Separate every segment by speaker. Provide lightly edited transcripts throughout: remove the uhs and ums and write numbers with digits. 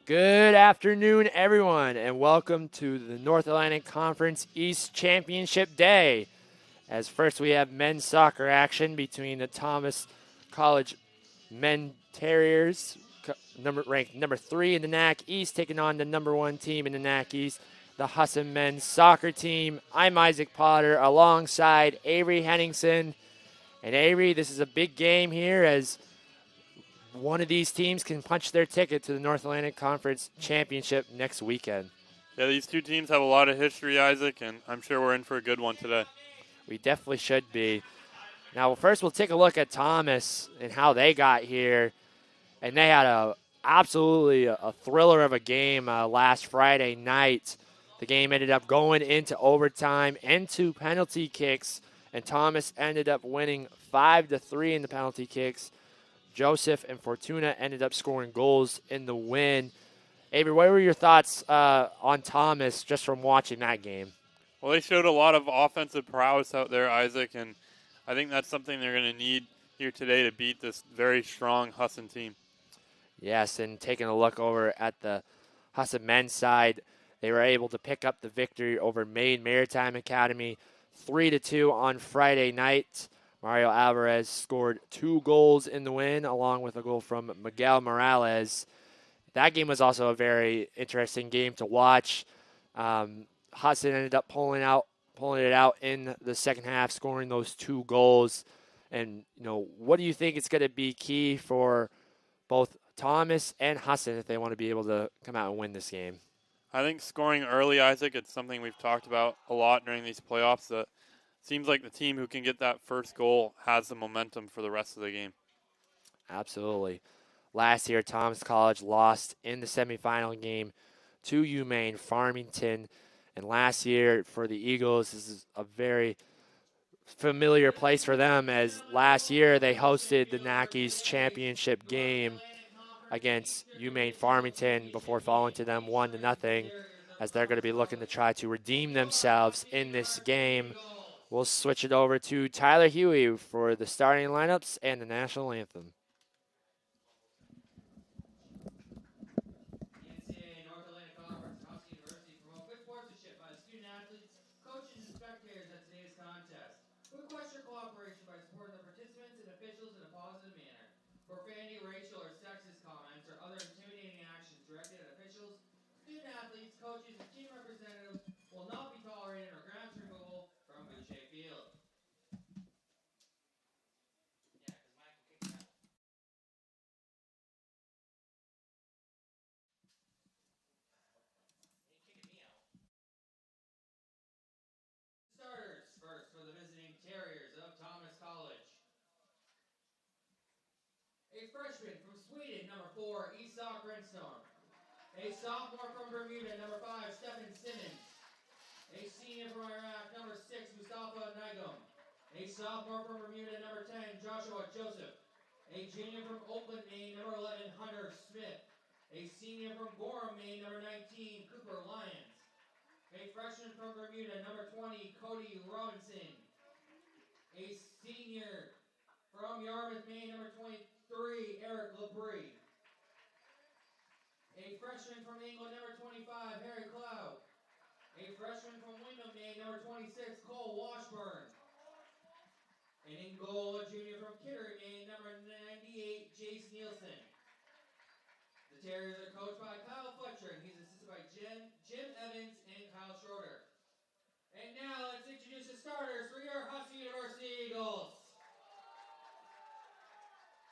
Speaker 1: Good afternoon, everyone, and welcome to the North Atlantic Conference East Championship Day. As first, we have men's soccer action between the Thomas College Men Terriers, ranked number 3 in the NAC East, taking on the number 1 team in the NAC East, the Husson men's soccer team. I'm Isaac Potter alongside Avery Henningsen. And Avery, this is a big game here as one of these teams can punch their ticket to the North Atlantic Conference Championship next weekend.
Speaker 2: Yeah, these two teams have a lot of history, Isaac, and I'm sure we're in for a good one today.
Speaker 1: We definitely should be. Now, first we'll take a look at Thomas and how they got here. And they had absolutely a thriller of a game last Friday night. The game ended up going into overtime and 2 penalty kicks, and Thomas ended up winning 5-3 in the penalty kicks. Joseph and Fortuna ended up scoring goals in the win. Avery, what were your thoughts on Thomas just from watching that game?
Speaker 2: Well, they showed a lot of offensive prowess out there, Isaac, and I think that's something they're going to need here today to beat this very strong Husson team.
Speaker 1: Yes, and taking a look over at the Husson men's side, they were able to pick up the victory over Maine Maritime Academy 3-2 on Friday night. Mario Alvarez scored 2 goals in the win, along with a goal from Miguel Morales. That game was also a very interesting game to watch. Husson ended up pulling it out in the second half, scoring those 2 goals. And, what do you think is going to be key for both Thomas and Husson if they want to be able to come out and win this game?
Speaker 2: I think scoring early, Isaac, it's something we've talked about a lot during these playoffs. That seems like the team who can get that first goal has the momentum for the rest of the game.
Speaker 1: Absolutely. Last year, Thomas College lost in the semifinal game to UMaine Farmington. And last year for the Eagles, this is a very familiar place for them, as last year they hosted the NAC East Championship game against UMaine Farmington before falling to them 1-0, as they're going to be looking to try to redeem themselves in this game. We'll switch it over to Tyler Huey for the starting lineups and the national anthem.
Speaker 3: NCAA North Atlantic Conference and Husson University promote good sportsmanship by the student-athletes, coaches, and spectators at today's contest. Request your cooperation by supporting the participants and officials in a positive manner. Profanity, racial, or sexist comments or other intimidating actions directed at officials, student-athletes, coaches, and team representatives will not be tolerated or grounds removal from Boucher Field. Starters first for the visiting Terriers of Thomas College. A freshman from Sweden, number 4, Isak Renstorm. A sophomore from Bermuda, number 5, Stefan Simmons. A senior from Iraq, number 6, Mustafa Nigum. A sophomore from Bermuda, number 10, Joshua Joseph. A junior from Oakland, Maine, number 11, Hunter Smith. A senior from Gorham, Maine, number 19, Cooper Lyons. A freshman from Bermuda, number 20, Cody Robinson. A senior from Yarmouth, Maine, number 23, Eric Labrie. A freshman from England, number 25, Harry Cloud. A freshman from Wyndham, Maine, number 26, Cole Washburn. And in goal, a junior from Kittery, Maine, number 98, Jace Nielsen. The Terriers are coached by Kyle Fletcher, and he's assisted by Jim Evans and Kyle Schroeder. And now let's introduce the starters for your Husson University Eagles.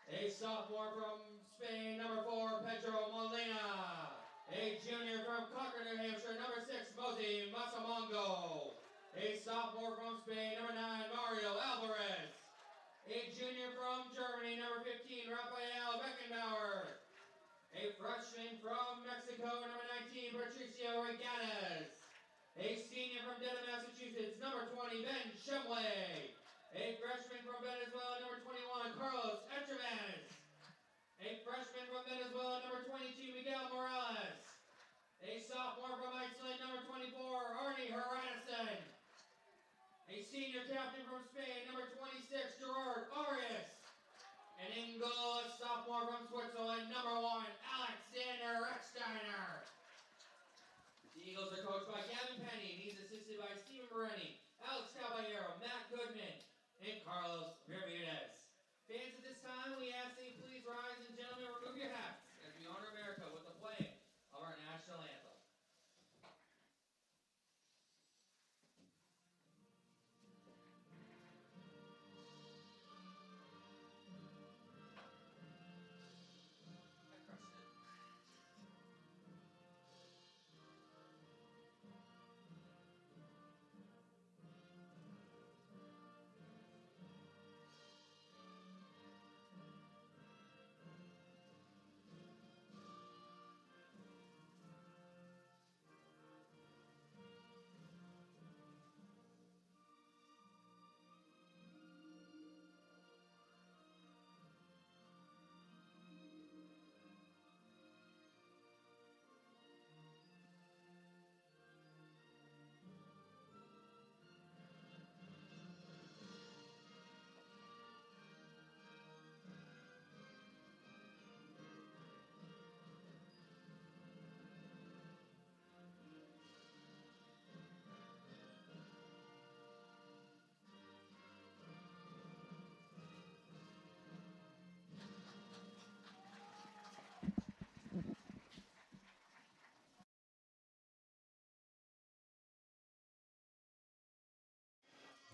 Speaker 3: A sophomore from Spain, number 4, Pedro Molina. A junior from Concord, New Hampshire, number 6, Mosey Masamongo. A sophomore from Spain, number 9, Mario Alvarez. A junior from Germany, number 15, Rafael Beckenbauer. A freshman from Mexico, number 19, Patricio Regatas. A senior from Dedham, Massachusetts, number 20, Ben Shumway. A freshman from Venezuela, number 21, Carlos Entrevez. A freshman from Venezuela, number 22, Miguel Morales. A sophomore from Iceland, number 24, Arnie Hradisson. A senior captain from Spain, number 26, Gerard Arias. And in goal, a sophomore from Switzerland, number 1, Alexander Ecksteiner. The Eagles are coached by Gavin Penny, and he's assisted by Stephen Moreni, Alex Caballero, Matt Goodman, and Carlos Bermudez. Fans, at this time, we ask that you please rise and gentlemen remove your hats as we honor America with the playing of our national anthem.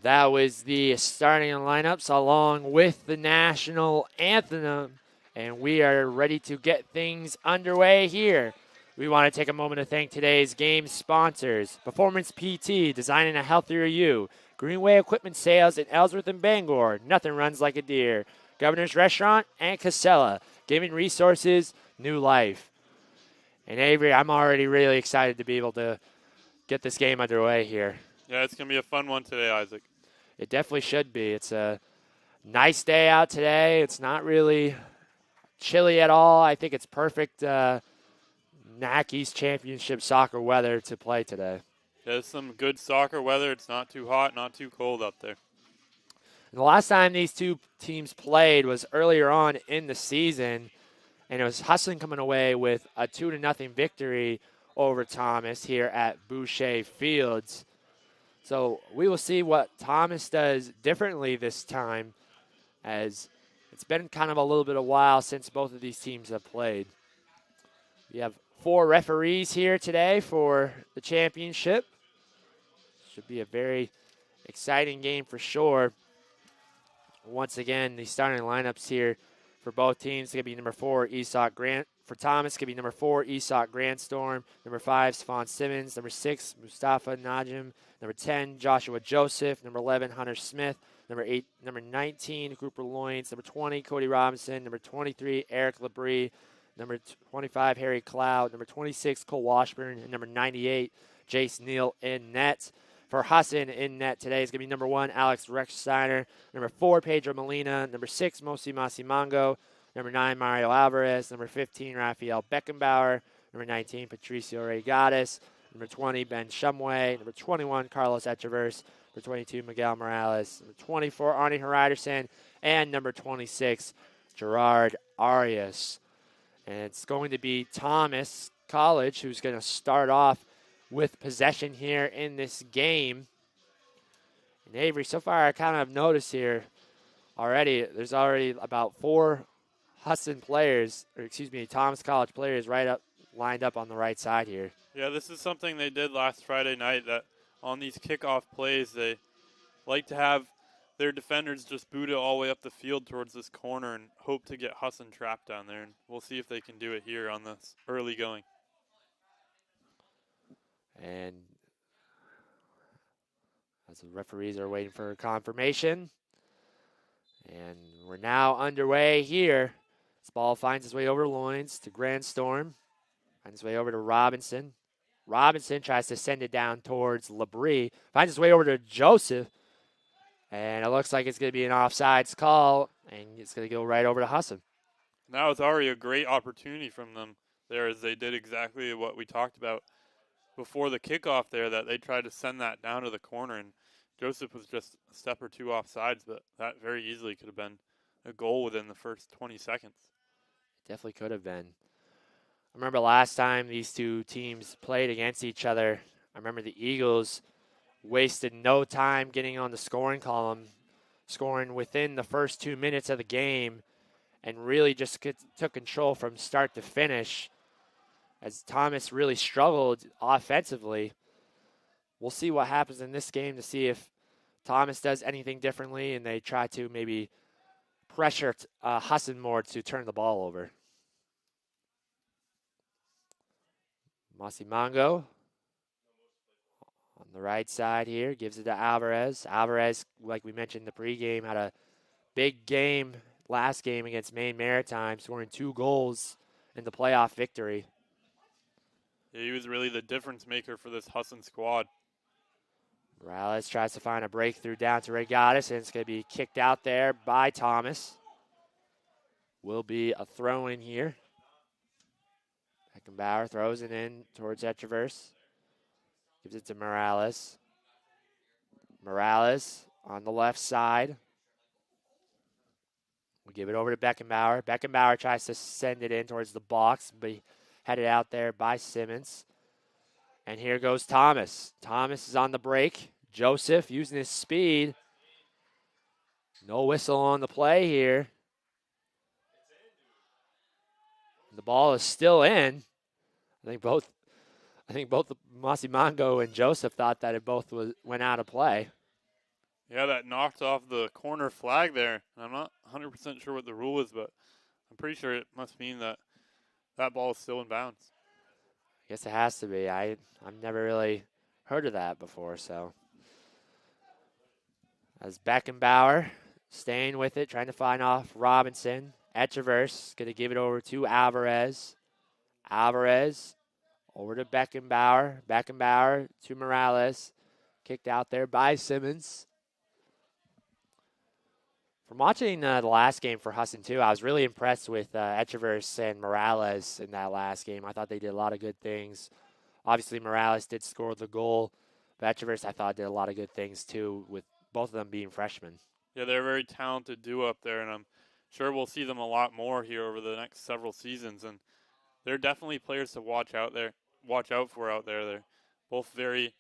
Speaker 1: That was the starting lineups along with the national anthem, and we are ready to get things underway here. We want to take a moment to thank today's game sponsors: Performance PT, designing a healthier you; Greenway Equipment Sales in Ellsworth and Bangor, nothing runs like a deer; Governor's Restaurant and Casella, giving resources new life. And Avery, I'm already really excited to be able to get this game underway here.
Speaker 2: Yeah, it's going to be a fun one today, Isaac.
Speaker 1: It definitely should be. It's a nice day out today. It's not really chilly at all. I think it's perfect NAC East Championship soccer weather to play today.
Speaker 2: There's some good soccer weather. It's not too hot, not too cold up there.
Speaker 1: And the last time these two teams played was earlier on in the season, and it was Husson coming away with a 2-0 victory over Thomas here at Boucher Fields. So we will see what Thomas does differently this time, as it's been kind of a little bit of a while since both of these teams have played. We have 4 referees here today for the championship. Should be a very exciting game for sure. Once again, the starting lineups here for both teams. It's going to be number 4, Esoc Grant. For Thomas, it's going to be number 4, Esoc Grandstorm. Number 5, Svan Simmons. Number 6, Mustafa Najim. Number 10, Joshua Joseph. Number 11, Hunter Smith. Number 19, Cooper Loyns. Number 20, Cody Robinson. Number 23, Eric Labrie. Number 25, Harry Cloud. Number 26, Cole Washburn. And number 98, Jace Neal in net. For Husson in net today is going to be number 1, Alex Rechsteiner. Number 4, Pedro Molina. Number 6, Mosi Masimango. Number 9, Mario Alvarez. Number 15, Rafael Beckenbauer. Number 19, Patricio Regatas. Number 20, Ben Shumway. Number 21, Carlos Echeverse. Number 22, Miguel Morales. Number 24, Arnie Heriderson. And number 26, Gerard Arias. And it's going to be Thomas College who's going to start off with possession here in this game. And Avery, so far I kind of noticed here already, there's already about 4 Husson players, or excuse me, Thomas College players lined up on the right side here.
Speaker 2: Yeah, this is something they did last Friday night, that on these kickoff plays, they like to have their defenders just boot it all the way up the field towards this corner and hope to get Husson trapped down there. And we'll see if they can do it here on this early going.
Speaker 1: And as the referees are waiting for confirmation. And we're now underway here. This ball finds its way over Loyns to Grandstorm. Finds its way over to Robinson. Robinson tries to send it down towards Labrie. Finds its way over to Joseph. And it looks like it's going to be an offsides call. And it's going to go right over to Husson.
Speaker 2: That was already a great opportunity from them there, as they did exactly what we talked about before the kickoff there, that they tried to send that down to the corner. And Joseph was just a step or two offsides, but that very easily could have been a goal within the first 20 seconds.
Speaker 1: Definitely could have been. I remember last time these two teams played against each other, I remember the Eagles wasted no time getting on the scoring column, scoring within the first 2 minutes of the game, and really just took control from start to finish as Thomas really struggled offensively. We'll see what happens in this game to see if Thomas does anything differently and they try to maybe pressure Husson more to turn the ball over. Masimango on the right side here gives it to Alvarez. Alvarez, like we mentioned in the pregame, had a big game last game against Maine Maritime, scoring 2 goals in the playoff victory.
Speaker 2: Yeah, he was really the difference maker for this Husson squad.
Speaker 1: Morales tries to find a breakthrough down to Regatas, and it's going to be kicked out there by Thomas. Will be a throw in here. Beckenbauer throws it in towards Echeverse. Gives it to Morales. Morales on the left side. We give it over to Beckenbauer. Beckenbauer tries to send it in towards the box, but headed out there by Simmons. And here goes Thomas. Thomas is on the break. Joseph using his speed. No whistle on the play here. The ball is still in. I think both Masimango and Joseph thought that it both went out of play.
Speaker 2: Yeah, that knocked off the corner flag there. I'm not 100% sure what the rule is, but I'm pretty sure it must mean that that ball is still in bounds.
Speaker 1: I guess it has to be. I've never really heard of that before, so. As Beckenbauer staying with it, trying to find off Robinson. Echeverse going to give it over to Alvarez. Alvarez over to Beckenbauer. Beckenbauer to Morales. Kicked out there by Simmons. From watching the last game for Husson, too, I was really impressed with Echeverse and Morales in that last game. I thought they did a lot of good things. Obviously, Morales did score the goal, but Echeverse, I thought, did a lot of good things, too, with both of them being freshmen.
Speaker 2: Yeah, they're a very talented duo up there, and I'm sure we'll see them a lot more here over the next several seasons. And they're definitely players to watch out for out there. They're both very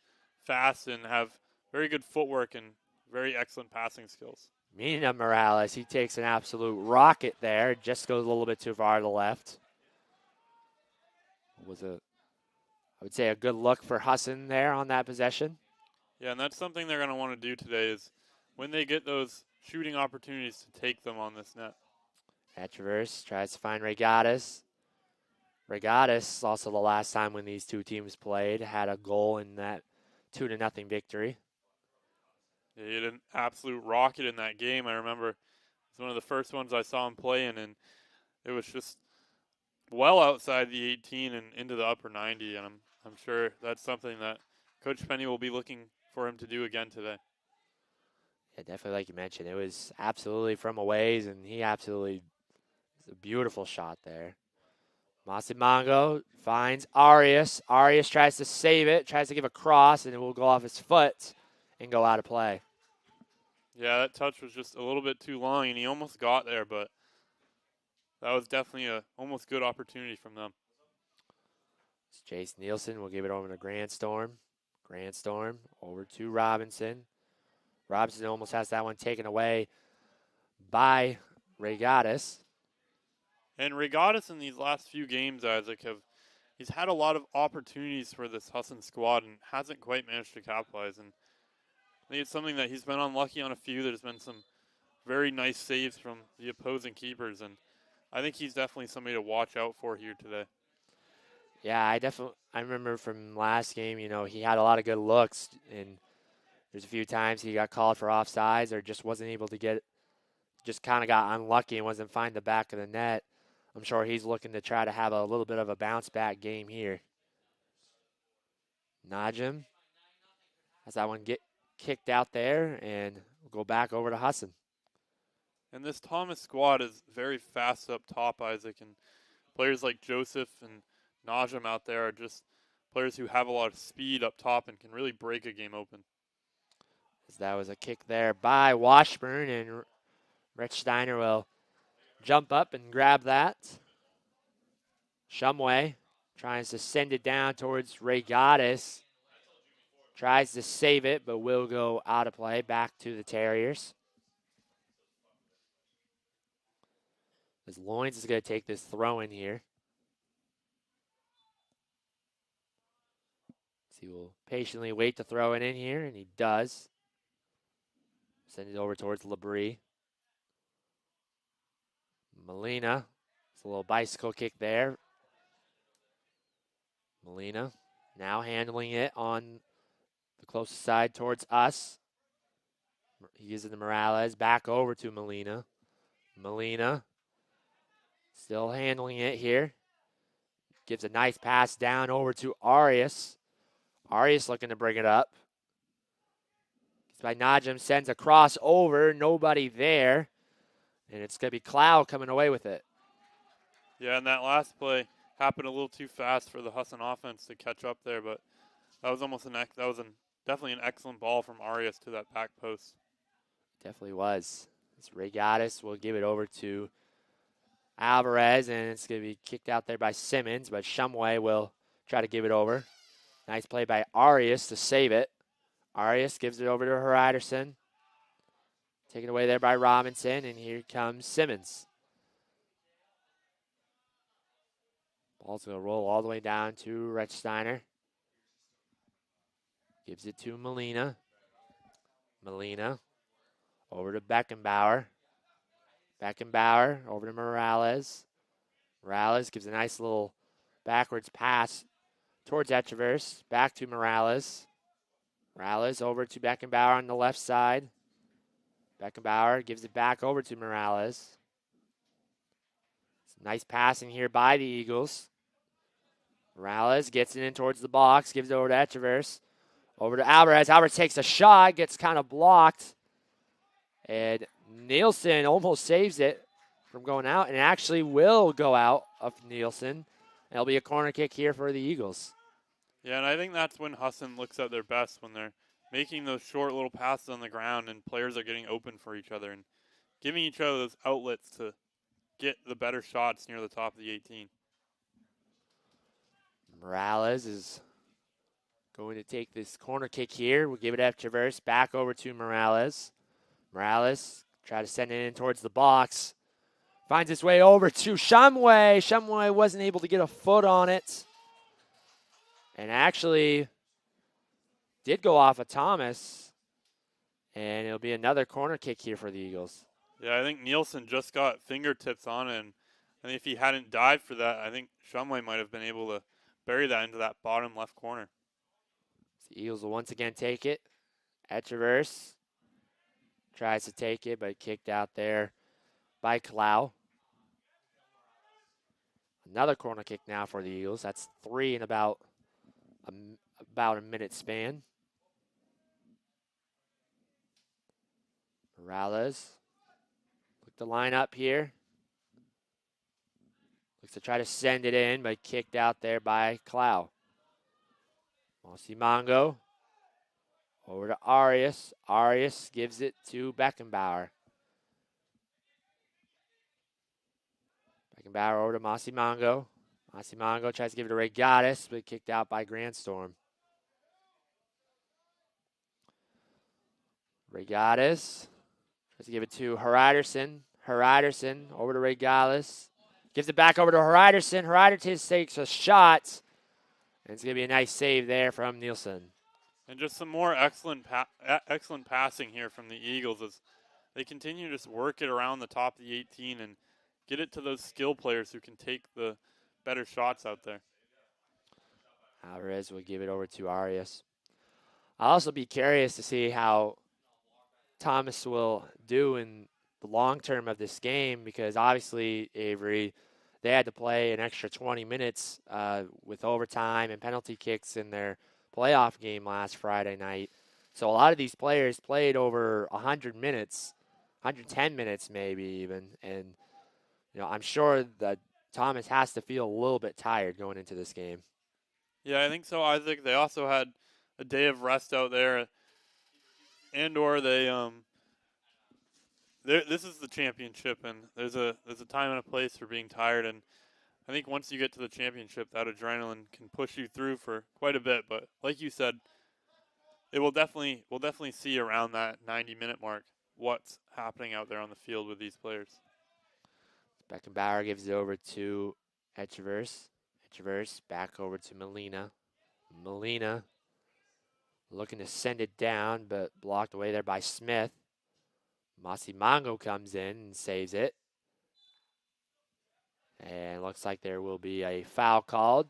Speaker 2: fast and have very good footwork and very excellent passing skills.
Speaker 1: Mina Morales, he takes an absolute rocket there. Just goes a little bit too far to the left. I would say, a good look for Husson there on that possession.
Speaker 2: Yeah, and that's something they're going to want to do today is when they get those shooting opportunities to take them on this net.
Speaker 1: Echeverse tries to find Regatas. Regatas, also the last time when these two teams played, had a goal in that 2-0 victory.
Speaker 2: Yeah, he had an absolute rocket in that game. I remember it's one of the first ones I saw him playing, and it was just well outside the 18 and into the upper 90, and I'm sure that's something that Coach Penny will be looking for him to do again today.
Speaker 1: Yeah, definitely, like you mentioned, it was absolutely from a ways, and he absolutely, it's a beautiful shot there. Masimango finds Arias. Arias tries to save it, tries to give a cross, and it will go off his foot and go out of play.
Speaker 2: Yeah, that touch was just a little bit too long, and he almost got there, but that was definitely a almost good opportunity from them.
Speaker 1: Chase Nielsen will give it over to Grandstorm. Grandstorm over to Robinson. Robinson almost has that one taken away by Regatas.
Speaker 2: And Regatas in these last few games, Isaac, he's had a lot of opportunities for this Husson squad and hasn't quite managed to capitalize. And I think it's something that he's been unlucky on a few. There's been some very nice saves from the opposing keepers, and I think he's definitely somebody to watch out for here today.
Speaker 1: Yeah, I remember from last game, he had a lot of good looks, and there's a few times he got called for offsides or just wasn't able to just kind of got unlucky and wasn't finding the back of the net. I'm sure he's looking to try to have a little bit of a bounce back game here. Najim has that one get kicked out there, and we'll go back over to Husson.
Speaker 2: And this Thomas squad is very fast up top, Isaac, and players like Joseph and Najim out there are just players who have a lot of speed up top and can really break a game open.
Speaker 1: As that was a kick there by Washburn, and Rich Steiner will jump up and grab that. Shumway tries to send it down towards Ray Goddess. Tries to save it, but will go out of play. Back to the Terriers. As Loins is going to take this throw in here. So he will patiently wait to throw it in here, and he does. Send it over towards Labrie. Molina. It's a little bicycle kick there. Molina now handling it on the closest side towards us. He gives it to Morales. Back over to Molina. Molina still handling it here. Gives a nice pass down over to Arias. Arias looking to bring it up. It's by Najim. Sends a cross over. Nobody there. And it's going to be Clow coming away with it.
Speaker 2: Yeah, and that last play happened a little too fast for the Husson offense to catch up there, but that was definitely an excellent ball from Arias to that back post.
Speaker 1: Definitely was. This Ray Gaddis will give it over to Alvarez, and it's going to be kicked out there by Simmons, but Shumway will try to give it over. Nice play by Arias to save it. Arias gives it over to Heriderson. Taken away there by Robinson, and here comes Simmons. Ball's going to roll all the way down to Rich Steiner. Gives it to Molina. Molina over to Beckenbauer. Beckenbauer over to Morales. Morales gives a nice little backwards pass towards Echeverse. Back to Morales. Morales over to Beckenbauer on the left side. Beckenbauer gives it back over to Morales. Some nice passing here by the Eagles. Morales gets it in towards the box, gives it over to Echeverse. Over to Alvarez. Alvarez takes a shot, gets kind of blocked. And Nielsen almost saves it from going out, and actually will go out of Nielsen. It'll be a corner kick here for the Eagles.
Speaker 2: Yeah, and I think that's when Husson looks at their best, when they're making those short little passes on the ground and players are getting open for each other and giving each other those outlets to get the better shots near the top of the 18.
Speaker 1: Morales is going to take this corner kick here. We'll give it to Traverse. Back over to Morales. Morales try to send it in towards the box. Finds his way over to Shumway. Shumway wasn't able to get a foot on it. And actually did go off of Thomas. And it'll be another corner kick here for the Eagles.
Speaker 2: Yeah, I think Nielsen just got fingertips on it. And I think if he hadn't dived for that, I think Shumway might have been able to bury that into that bottom left corner.
Speaker 1: The Eagles will once again take it. Echeverse tries to take it, but kicked out there by Clow. Another corner kick now for the Eagles. That's 3 in about a minute span. Morales look to line up here. Looks to try to send it in, but kicked out there by Clow. Mossy Mongo over to Arias. Arias gives it to Beckenbauer. Beckenbauer over to Mossy Mongo. Mossy Mongo tries to give it to Ray Gaddis, but kicked out by Grandstorm. Ray Gaddis tries to give it to Heriderson. Heriderson over to Ray Gaddis. Gives it back over to Heriderson. Heriderson takes a shot. And it's going to be a nice save there from Nielsen.
Speaker 2: And just some more excellent passing here from the Eagles as they continue to just work it around the top of the 18 and get it to those skill players who can take the better shots out there.
Speaker 1: Alvarez will give it over to Arias. I'll also be curious to see how Thomas will do in the long term of this game, because obviously, Avery, they had to play an extra 20 minutes with overtime and penalty kicks in their playoff game last Friday night. So a lot of these players played over 100 minutes, 110 minutes maybe even. And, you know, I'm sure that Thomas has to feel a little bit tired going into this game.
Speaker 2: Yeah, I think so, Isaac. They also had a day of rest out there, and or they this is the championship, and there's a time and a place for being tired. And I think once you get to the championship, that adrenaline can push you through for quite a bit. But like you said, it will definitely we'll definitely see around that 90-minute mark what's happening out there on the field with these players.
Speaker 1: Beckenbauer gives it over to Etcheverse. Etcheverse back over to Molina. Molina looking to send it down, but blocked away there by Smith. Masimango comes in and saves it. And looks like there will be a foul called.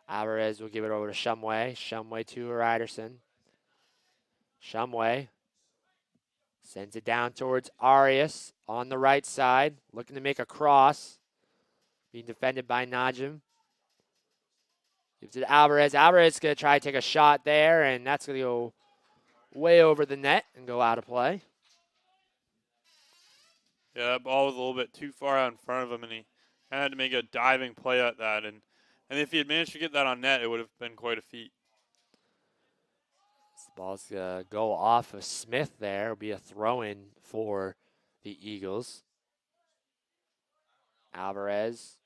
Speaker 1: Alvarez will give it over to Shumway. Shumway to Ryderson. Shumway sends it down towards Arias on the right side, looking to make a cross. Being defended by Najim. Gives it to Alvarez. Alvarez is going to try to take a shot there, and that's going to go way over the net and go out of play.
Speaker 2: Yeah, that ball was a little bit too far out in front of him, and he kind of had to make a diving play at that. And if he had managed to get that on net, it would have been quite a feat.
Speaker 1: This ball's going to go off of Smith there. It'll be a throw-in for the Eagles. Alvarez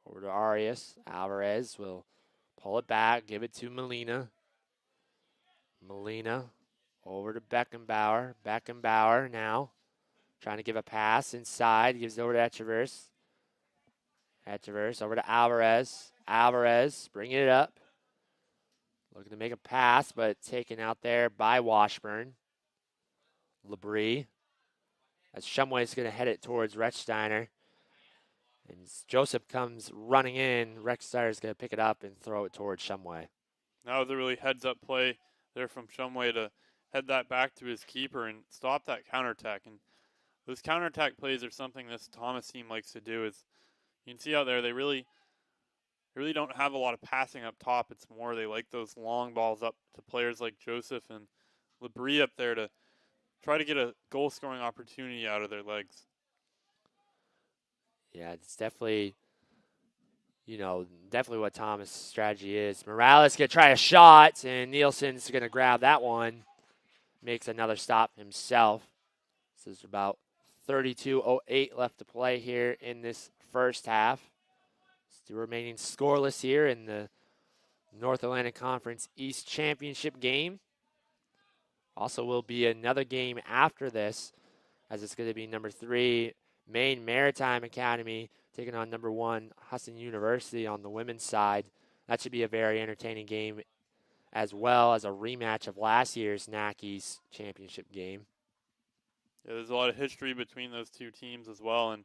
Speaker 1: over to Arias. Alvarez will pull it back, give it to Molina. Molina over to Beckenbauer. Beckenbauer now trying to give a pass inside. Gives it over to Etcheverse. Etcheverse over to Alvarez. Alvarez bringing it up. Looking to make a pass, but taken out there by Washburn. Labrie. As Shumway is going to head it towards Rechsteiner. And Joseph comes running in. Rechsteiner is going to pick it up and throw it towards Shumway.
Speaker 2: That was a really heads-up play there from Shumway to head that back to his keeper and stop that counterattack. And those counterattack plays are something this Thomas team likes to do. Is you can see out there they really don't have a lot of passing up top. It's more they like those long balls up to players like Joseph and Labrie up there to try to get a goal-scoring opportunity out of their legs.
Speaker 1: Yeah, it's definitely, definitely what Thomas' strategy is. Morales going to try a shot, and Nielsen's going to grab that one. Makes another stop himself. So there's about 32:08 left to play here in this first half. Still remaining scoreless here in the North Atlantic Conference East Championship game. Also will be another game after this, as it's going to be number 3, Maine Maritime Academy taking on number 1, Husson University on the women's side. That should be a very entertaining game, as well as a rematch of last year's NACI's championship game.
Speaker 2: Yeah, there's a lot of history between those two teams as well, and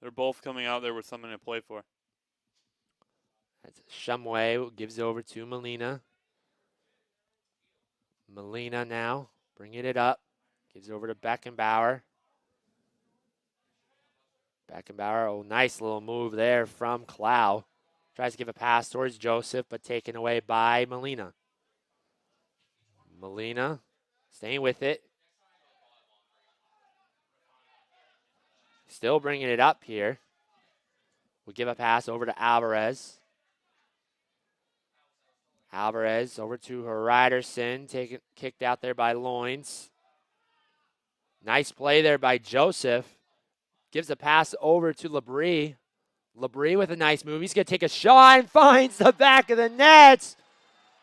Speaker 2: they're both coming out there with something to play for.
Speaker 1: That's Shumway gives it over to Molina. Molina now bringing it up. Gives it over to Beckenbauer. Beckenbauer, oh, nice little move there from Clow. Tries to give a pass towards Joseph, but taken away by Molina. Molina staying with it. Still bringing it up here. We'll give a pass over to Alvarez. Alvarez over to Ryderson, kicked out there by Loins. Nice play there by Joseph. Gives a pass over to Labrie. Labrie with a nice move. He's going to take a shot and finds the back of the net.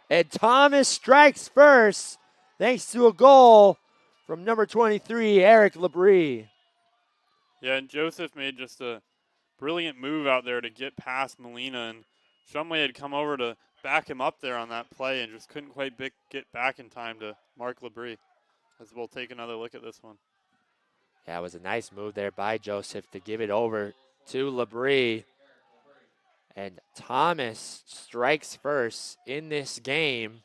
Speaker 1: And Thomas strikes first, thanks to a goal from number 23, Eric Labrie.
Speaker 2: Yeah, and Joseph made just a brilliant move out there to get past Molina, and Shumway had come over to back him up there on that play and just couldn't quite get back in time to mark Labrie. As we'll take another look at this one.
Speaker 1: Yeah, it was a nice move there by Joseph to give it over to Labrie. And Thomas strikes first in this game.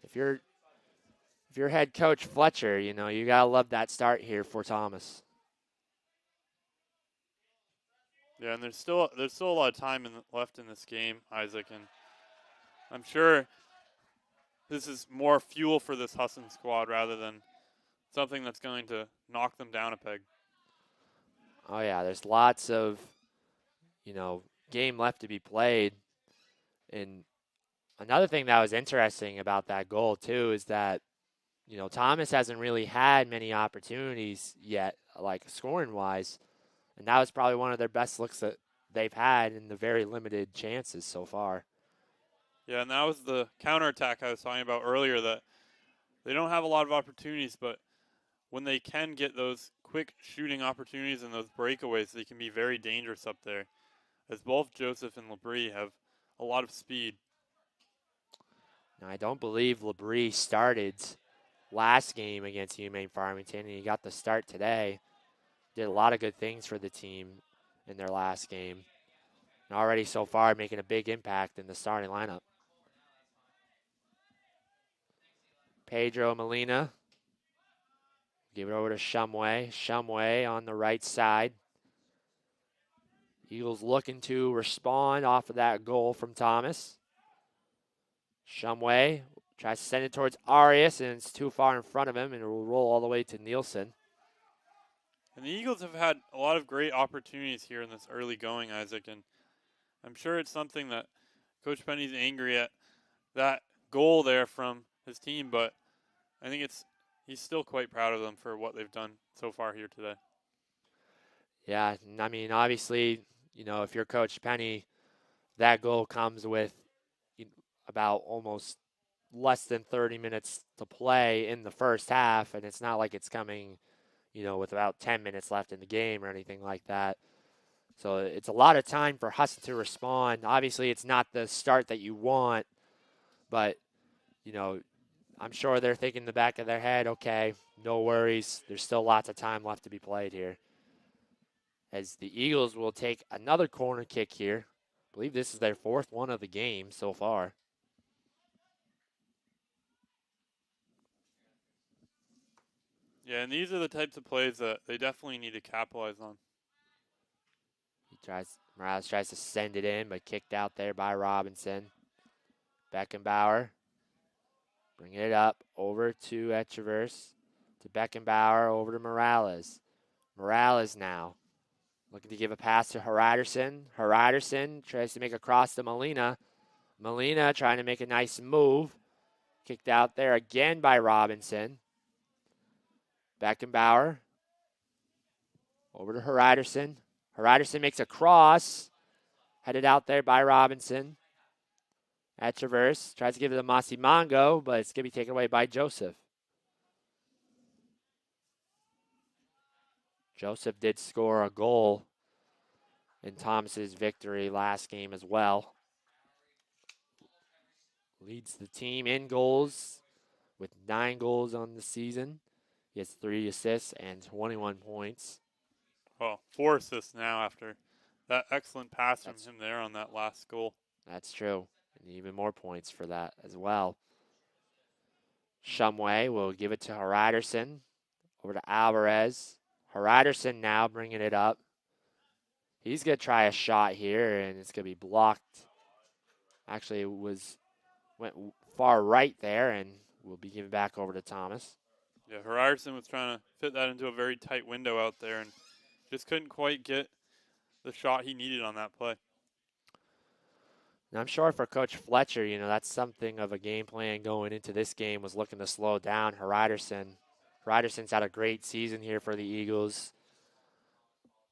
Speaker 1: If you're head coach Fletcher, you gotta love that start here for Thomas.
Speaker 2: Yeah, and there's still a lot of time left in this game, Isaac, and I'm sure this is more fuel for this Husson squad rather than something that's going to knock them down a peg.
Speaker 1: Oh yeah, there's lots of game left to be played. And another thing that was interesting about that goal too is that Thomas hasn't really had many opportunities yet, like scoring-wise, and that was probably one of their best looks that they've had in the very limited chances so far.
Speaker 2: Yeah, and that was the counterattack I was talking about earlier, that they don't have a lot of opportunities, but when they can get those quick shooting opportunities and those breakaways, they can be very dangerous up there, as both Joseph and Labrie have a lot of speed.
Speaker 1: Now, I don't believe Labrie started last game against UMaine Farmington, and he got the start today. Did a lot of good things for the team in their last game. And already so far making a big impact in the starting lineup. Pedro Molina. Give it over to Shumway. Shumway on the right side. Eagles looking to respond off of that goal from Thomas. Shumway tries to send it towards Arias, and it's too far in front of him, and it will roll all the way to Nielsen.
Speaker 2: And the Eagles have had a lot of great opportunities here in this early going, Isaac, and I'm sure it's something that Coach Penny's angry at that goal there from his team, but I think he's still quite proud of them for what they've done so far here today.
Speaker 1: Yeah, I mean, obviously, if you're Coach Penny, that goal comes with about almost less than 30 minutes to play in the first half, and it's not like it's coming, with about 10 minutes left in the game or anything like that. So it's a lot of time for Husson to respond. Obviously, it's not the start that you want, but, I'm sure they're thinking in the back of their head, okay, no worries. There's still lots of time left to be played here. As the Eagles will take another corner kick here. I believe this is their fourth one of the game so far.
Speaker 2: Yeah, and these are the types of plays that they definitely need to capitalize on.
Speaker 1: Morales tries to send it in, but kicked out there by Robinson. Beckenbauer. Bring it up over to Echeverse. To Beckenbauer, over to Morales. Morales now. Looking to give a pass to Hariderson. Hariderson tries to make a cross to Molina. Molina trying to make a nice move. Kicked out there again by Robinson. Beckenbauer. Over to Hariderson. Hariderson makes a cross. Headed out there by Robinson. At Traverse. Tries to give it to Masimango, but it's going to be taken away by Joseph. Joseph did score a goal in Thomas's victory last game as well. Leads the team in goals with 9 goals on the season. He has 3 assists and 21 points.
Speaker 2: Well, 4 assists now after that excellent pass from him there on that last goal.
Speaker 1: That's true. And even more points for that as well. Shumway will give it to Hariderson. Over to Alvarez. Hariderson now bringing it up. He's going to try a shot here, and it's going to be blocked. Actually, it went far right there, and will be given back over to Thomas.
Speaker 2: Yeah, Hariderson was trying to fit that into a very tight window out there, and just couldn't quite get the shot he needed on that play.
Speaker 1: Now, I'm sure for Coach Fletcher, that's something of a game plan going into this game, was looking to slow down Hariderson. Hariderson's had a great season here for the Eagles.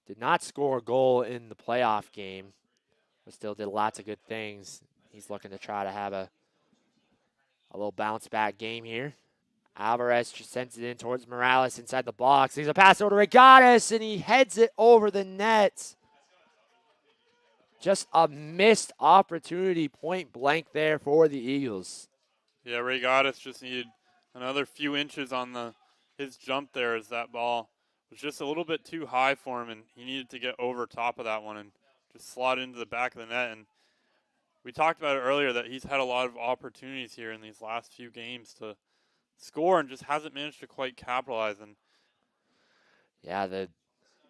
Speaker 1: Did not score a goal in the playoff game, but still did lots of good things. He's looking to try to have a little bounce back game here. Alvarez just sends it in towards Morales inside the box. He's a pass over to Regatas, and he heads it over the net. Just a missed opportunity, point blank there for the Eagles.
Speaker 2: Yeah, Regatas just needed another few inches on his jump there, as that ball was just a little bit too high for him, and he needed to get over top of that one and just slot into the back of the net. And we talked about it earlier that he's had a lot of opportunities here in these last few games to score and just hasn't managed to quite capitalize. And
Speaker 1: yeah,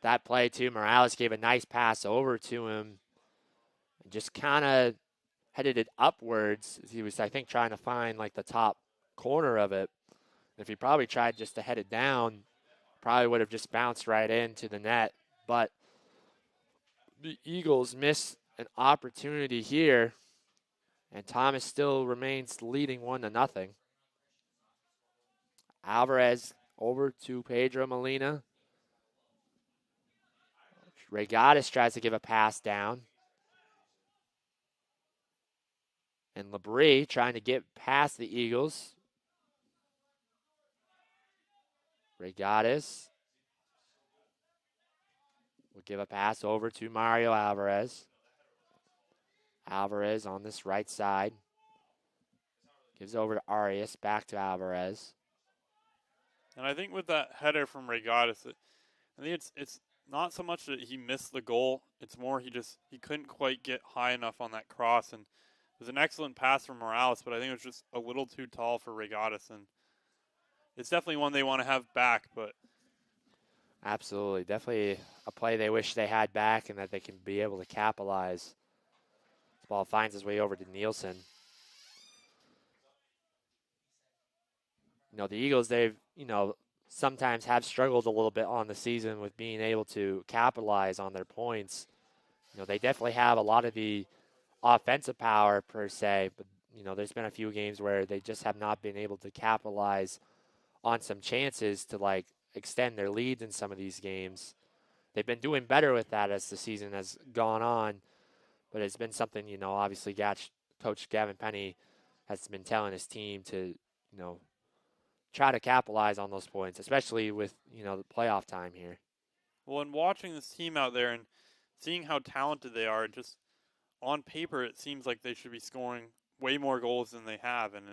Speaker 1: that play too, Morales gave a nice pass over to him and just kind of headed it upwards. He was, I think, trying to find like the top corner of it. If he probably tried just to head it down, probably would have just bounced right into the net. But the Eagles miss an opportunity here, and Thomas still remains leading 1-0. Alvarez over to Pedro Molina. Regatas tries to give a pass down. And Labrie trying to get past the Eagles. Regatas will give a pass over to Mario Alvarez. Alvarez on this right side. Gives over to Arias, back to Alvarez.
Speaker 2: And I think with that header from Regatas, I think it's not so much that he missed the goal. It's more he couldn't quite get high enough on that cross. And it was an excellent pass from Morales, but I think it was just a little too tall for Regatas. And it's definitely one they want to have back, but
Speaker 1: Absolutely. Definitely a play they wish they had back and that they can be able to capitalize. The ball finds its way over to Nielsen. The Eagles, they've, sometimes have struggled a little bit on the season with being able to capitalize on their points. They definitely have a lot of the offensive power per se, but, there's been a few games where they just have not been able to capitalize on some chances to, extend their leads in some of these games. They've been doing better with that as the season has gone on, but it's been something, obviously Coach Gavin Penny has been telling his team to, try to capitalize on those points, especially with, the playoff time here.
Speaker 2: well, in watching this team out there and seeing how talented they are, just on paper, it seems like they should be scoring way more goals than they have, and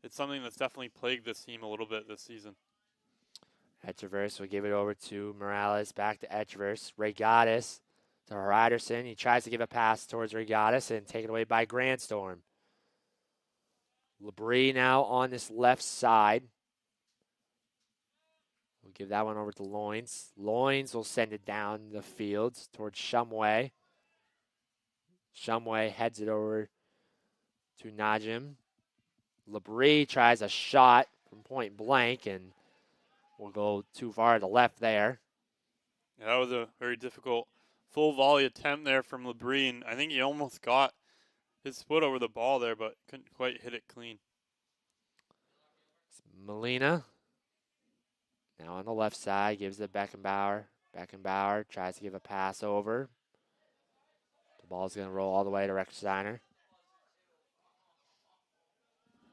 Speaker 2: it's something that's definitely plagued this team a little bit this season.
Speaker 1: Etcheverse will give it over to Morales, back to Etcheverse. Regatas to Ryderson. He tries to give a pass towards Regatas and taken away by Grandstorm. Labrie now on this left side. We'll give that one over to Loins. Loins will send it down the field towards Shumway. Shumway heads it over to Najim. Labrie tries a shot from point blank and will go too far to the left there.
Speaker 2: Yeah, that was a very difficult full volley attempt there from Labrie, and I think he almost got his foot over the ball there, but couldn't quite hit it clean.
Speaker 1: It's Molina now on the left side, gives it to Beckenbauer. Beckenbauer tries to give a pass over. The ball's going to roll all the way to Rechsteiner.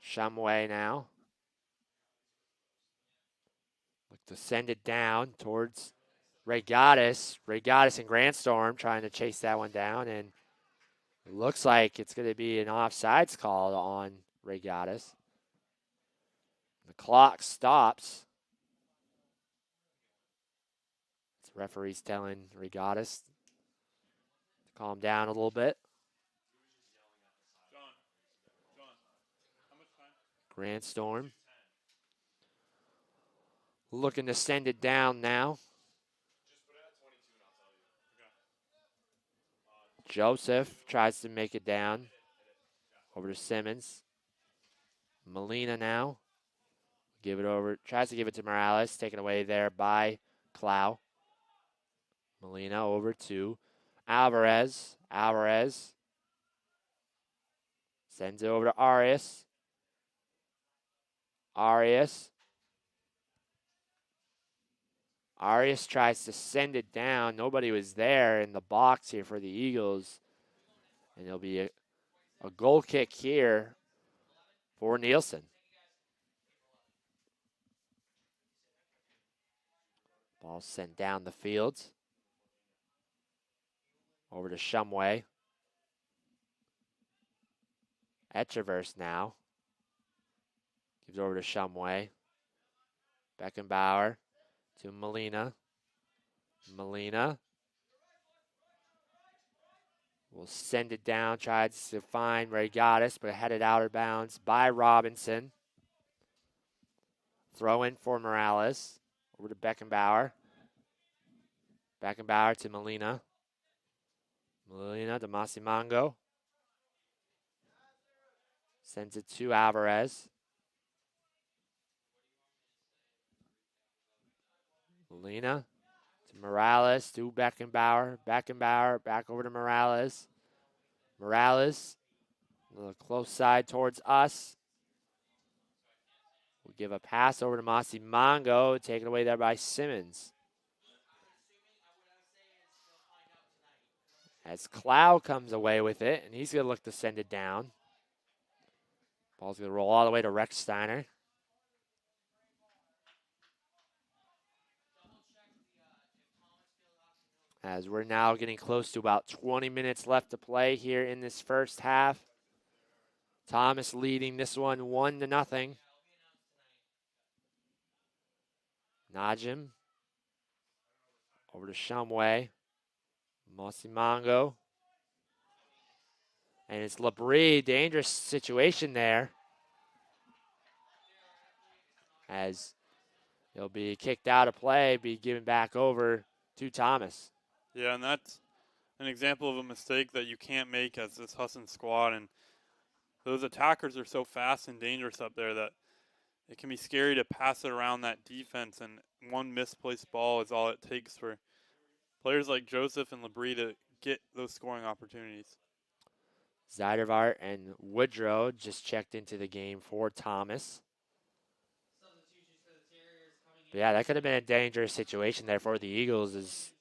Speaker 1: Shumway now. Look to send it down towards Regatas. Regatas and Grandstorm trying to chase that one down, and it looks like it's going to be an offsides call on Regatas. The clock stops. The referee's telling Regatas to calm down a little bit. Grandstorm looking to send it down now. Joseph tries to make it down. Over to Simmons. Molina now. Give it over. Tries to give it to Morales. Taken away there by Clow. Molina over to Alvarez. Alvarez sends it over to Arias. Arias tries to send it down. Nobody was there in the box here for the Eagles. And there'll be a goal kick here for Nielsen. Ball sent down the field. Over to Shumway. Etcheverse now. Gives over to Shumway. Beckenbauer to Molina. Molina will send it down. Tries to find Regatas, but headed out of bounds by Robinson. Throw in for Morales. Over to Beckenbauer. Beckenbauer to Molina. Molina to Masimango. Sends it to Alvarez. Molina to Morales to Beckenbauer. Beckenbauer back over to Morales. Morales, a little close side towards us. We'll give a pass over to Mossy Mongo, taken away there by Simmons. As Clow comes away with it, and he's going to look to send it down. Ball's going to roll all the way to Rex Steiner. As we're now getting close to about 20 minutes left to play here in this first half. Thomas leading this one 1-0. Najim over to Shumway. Mossy Mongo. And it's Labrie, dangerous situation there. As he'll be kicked out of play, be given back over to Thomas.
Speaker 2: Yeah, and that's an example of a mistake that you can't make as this Husson squad. And those attackers are so fast and dangerous up there that it can be scary to pass it around that defense. And one misplaced ball is all it takes for players like Joseph and Labrie to get those scoring opportunities.
Speaker 1: Zeidervart and Woodrow just checked into the game for Thomas. But yeah, that could have been a dangerous situation there for the Eagles, is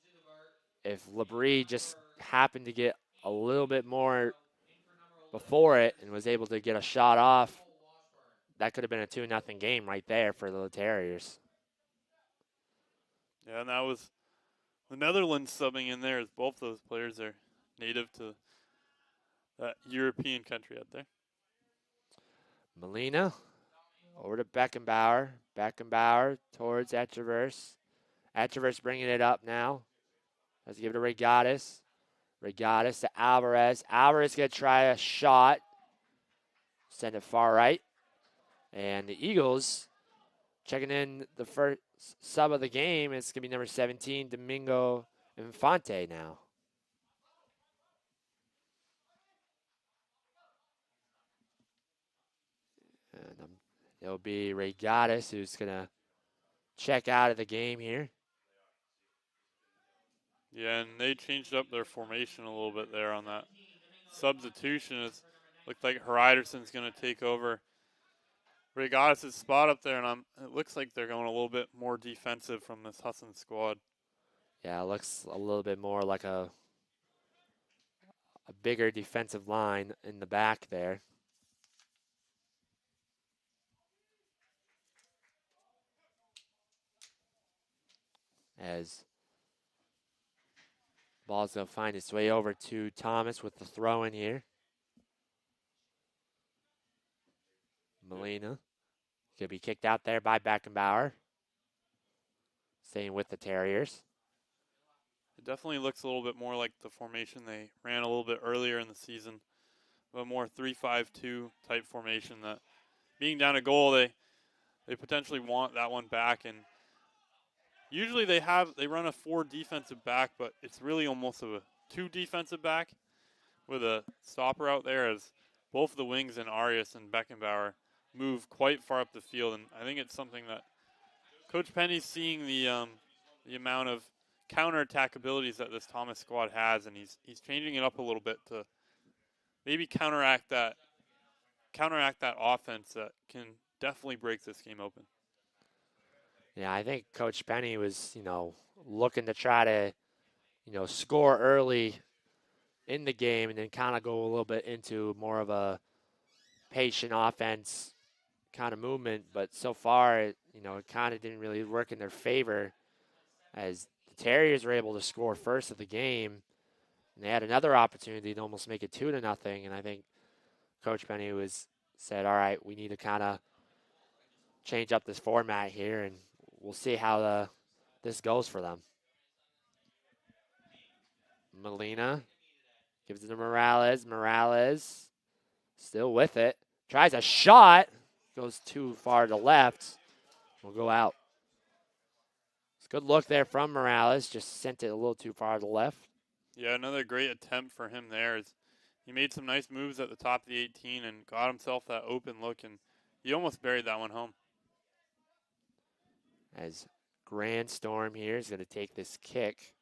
Speaker 1: if Labrie just happened to get a little bit more before it and was able to get a shot off, that could have been a 2-0 game right there for the Terriers.
Speaker 2: Yeah, and that was the Netherlands subbing in there, as both those players are native to that European country out there.
Speaker 1: Molina over to Beckenbauer. Beckenbauer towards Echeverse. Echeverse bringing it up now. Let's give it to Regatas. Regatas to Alvarez. Alvarez going to try a shot. Send it far right. And the Eagles checking in the first sub of the game. It's going to be number 17, Domingo Infante now. And it'll be Regatas who's going to check out of the game here.
Speaker 2: Yeah, and they changed up their formation a little bit there on that substitution. It looked like Hreiderson's going to take over Regatas' spot up there, and it looks like they're going a little bit more defensive from this Husson squad.
Speaker 1: Yeah, it looks a little bit more like a bigger defensive line in the back there. As ball's going to find its way over to Thomas with the throw in here. Molina could be kicked out there by Beckenbauer. Staying with the Terriers.
Speaker 2: It definitely looks a little bit more like the formation they ran a little bit earlier in the season, a more 3-5-2 type formation that being down a goal, they potentially want that one back. And usually they run a 4 defensive back, but it's really almost a 2 defensive back with a stopper out there, as both the wings and Arias and Beckenbauer move quite far up the field. And I think it's something that Coach Penny's seeing the amount of counterattack abilities that this Thomas squad has, and he's changing it up a little bit to maybe counteract that offense that can definitely break this game open.
Speaker 1: Yeah, I think Coach Penny was, looking to try to, score early in the game and then kind of go a little bit into more of a patient offense kind of movement. But so far, it kind of didn't really work in their favor, as the Terriers were able to score first of the game. And they had another opportunity to almost make it 2-0. And I think Coach Penny said, all right, we need to kind of change up this format here, and we'll see how this goes for them. Molina gives it to Morales. Morales still with it. Tries a shot. Goes too far to the left. Will go out. It's a good look there from Morales. Just sent it a little too far to the left.
Speaker 2: Yeah, another great attempt for him there. He made some nice moves at the top of the 18 and got himself that open look, and he almost buried that one home.
Speaker 1: As Grand Storm here is going to take this kick.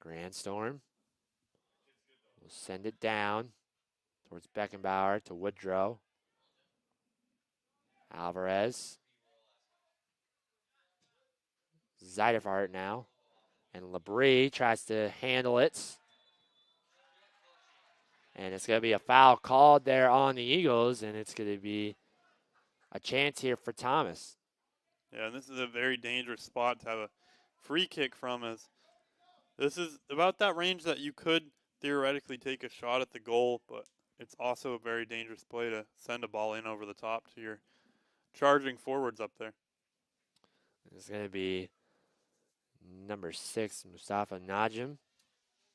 Speaker 1: Grand Storm will send it down. Towards Beckenbauer to Woodrow. Alvarez. Zeidefart now. And Labrie tries to handle it. And it's going to be a foul called there on the Eagles, and it's going to be a chance here for Thomas.
Speaker 2: Yeah, and this is a very dangerous spot to have a free kick from, as this is about that range that you could theoretically take a shot at the goal, but it's also a very dangerous play to send a ball in over the top to your charging forwards up there.
Speaker 1: It's going to be number 6, Mustafa Najim.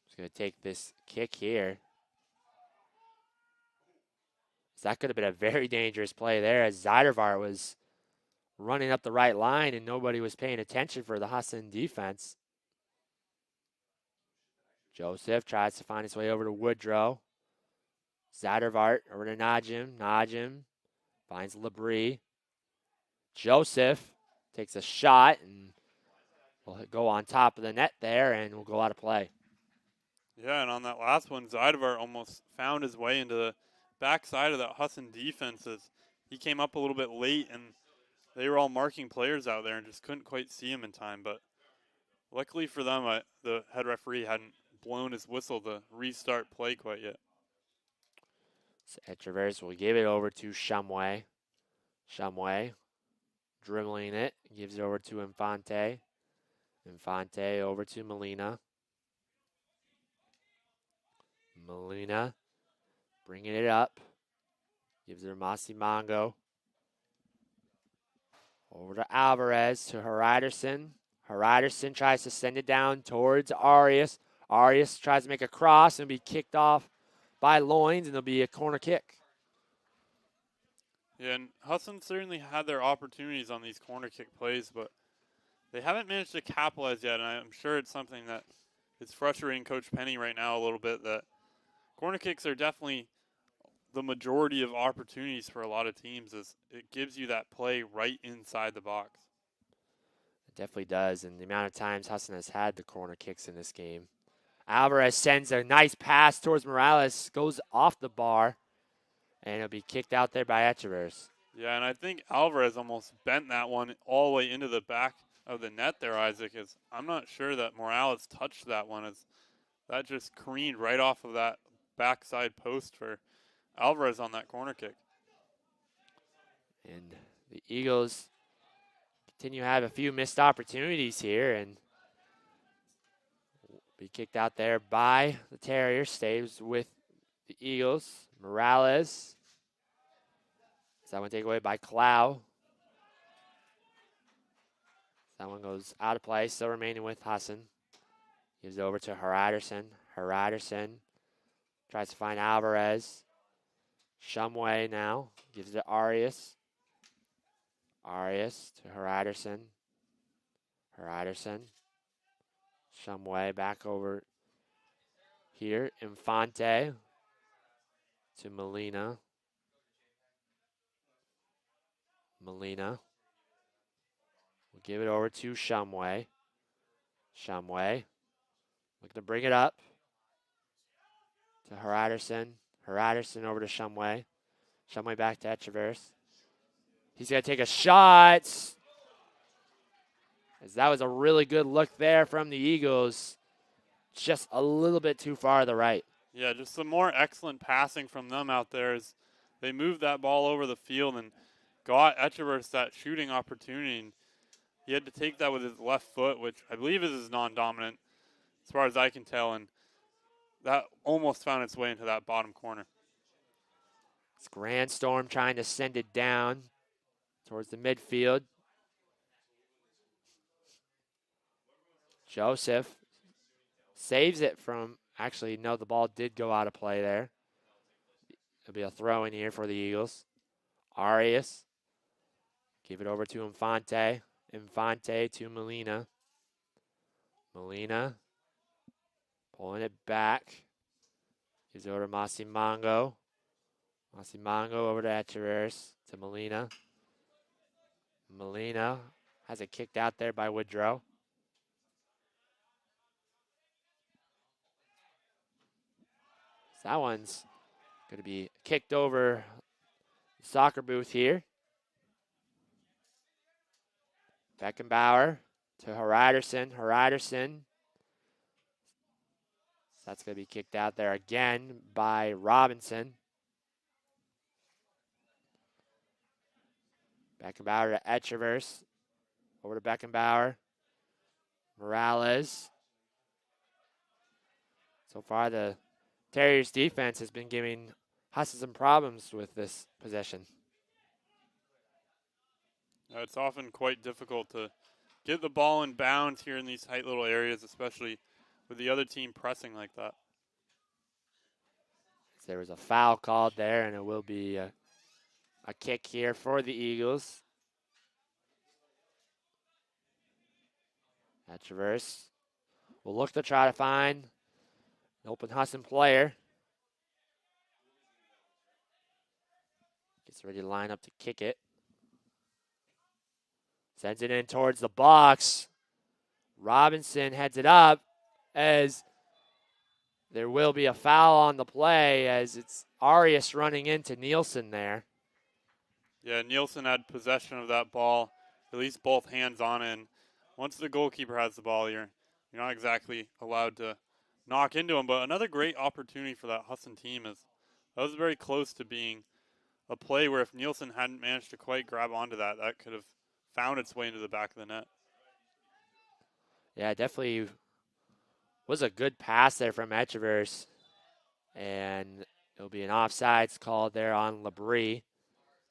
Speaker 1: He's going to take this kick here. So that could have been a very dangerous play there, as Zeidervart was running up the right line and nobody was paying attention for the Husson defense. Joseph tries to find his way over to Woodrow. Zeidervart over to Najim. Najim finds Labrie. Joseph takes a shot and will go on top of the net there and will go out of play.
Speaker 2: Yeah, and on that last one, Zeidevar almost found his way into the backside of that Husson defense as he came up a little bit late, and they were all marking players out there and just couldn't quite see him in time. But luckily for them, the head referee hadn't blown his whistle to restart play quite yet.
Speaker 1: So Echeverris will give it over to Shumway. Shumway dribbling it, gives it over to Infante. Infante over to Molina. Molina bringing it up. Gives it to Masimango. Over to Alvarez to Heriderson. Heriderson tries to send it down towards Arias. Arias tries to make a cross and be kicked off by Loins, and there'll be a corner kick.
Speaker 2: Yeah, and Husson certainly had their opportunities on these corner kick plays, but they haven't managed to capitalize yet, and I'm sure it's something that is frustrating Coach Penny right now a little bit, that corner kicks are definitely the majority of opportunities for a lot of teams, as it gives you that play right inside the box.
Speaker 1: It definitely does, and the amount of times Husson has had the corner kicks in this game. Alvarez sends a nice pass towards Morales, goes off the bar, and it'll be kicked out there by Echeverris.
Speaker 2: Yeah, and I think Alvarez almost bent that one all the way into the back of the net there, Isaac, as I'm not sure that Morales touched that one, as that just careened right off of that backside post for Alvarez on that corner kick.
Speaker 1: And the Eagles continue to have a few missed opportunities here, and be kicked out there by the Terriers. Stays with the Eagles. Morales. That one taken away by Clow. That one goes out of play. Still remaining with Husson. Gives it over to Heriderson. Heriderson tries to find Alvarez. Shumway now. Gives it to Arias. Arias to Heriderson. Heriderson. Shumway back over here. Infante to Molina. Molina will give it over to Shumway. Shumway looking to bring it up to Heriderson. Heriderson over to Shumway. Shumway back to Echeverris. He's going to take a shot. As that was a really good look there from the Eagles. Just a little bit too far to the right.
Speaker 2: Yeah, just some more excellent passing from them out there as they moved that ball over the field and got Echeverris that shooting opportunity. And he had to take that with his left foot, which I believe is his non-dominant, as far as I can tell. And that almost found its way into that bottom corner.
Speaker 1: It's Grand Storm trying to send it down towards the midfield. Joseph saves it from, actually, no, the ball did go out of play there. It'll be a throw in here for the Eagles. Arias, give it over to Infante. Infante to Molina. Molina pulling it back. Gives it over to Masimango. Masimango over to Echeverris to Molina. Molina has it kicked out there by Woodrow. So that one's Going to be kicked over the soccer booth here. Beckenbauer to Hariderson. Hariderson. That's going to be kicked out there again by Robinson. Beckenbauer to Etcheverse. Over to Beckenbauer. Morales. So far, the Terriers' defense has been giving Husson some problems with this possession.
Speaker 2: It's often quite difficult to get the ball in bounds here in these tight little areas, especially with the other team pressing like that.
Speaker 1: There was a foul called there, and it will be a kick here for the Eagles. At Traverse. We'll look to try to find an open Husson player. Gets ready to line up to kick it. Sends it in towards the box. Robinson heads it up as there will be a foul on the play as it's Arias running into Nielsen there.
Speaker 2: Yeah, Nielsen had possession of that ball, at least both hands on it. And once the goalkeeper has the ball, you're not exactly allowed to knock into him. But another great opportunity for that Husson team is that was very close to being a play where if Nielsen hadn't managed to quite grab onto that, that could have found its way into the back of the net.
Speaker 1: Yeah, definitely was a good pass there from Etcheverse. And it'll be an offsides called there on Labrie.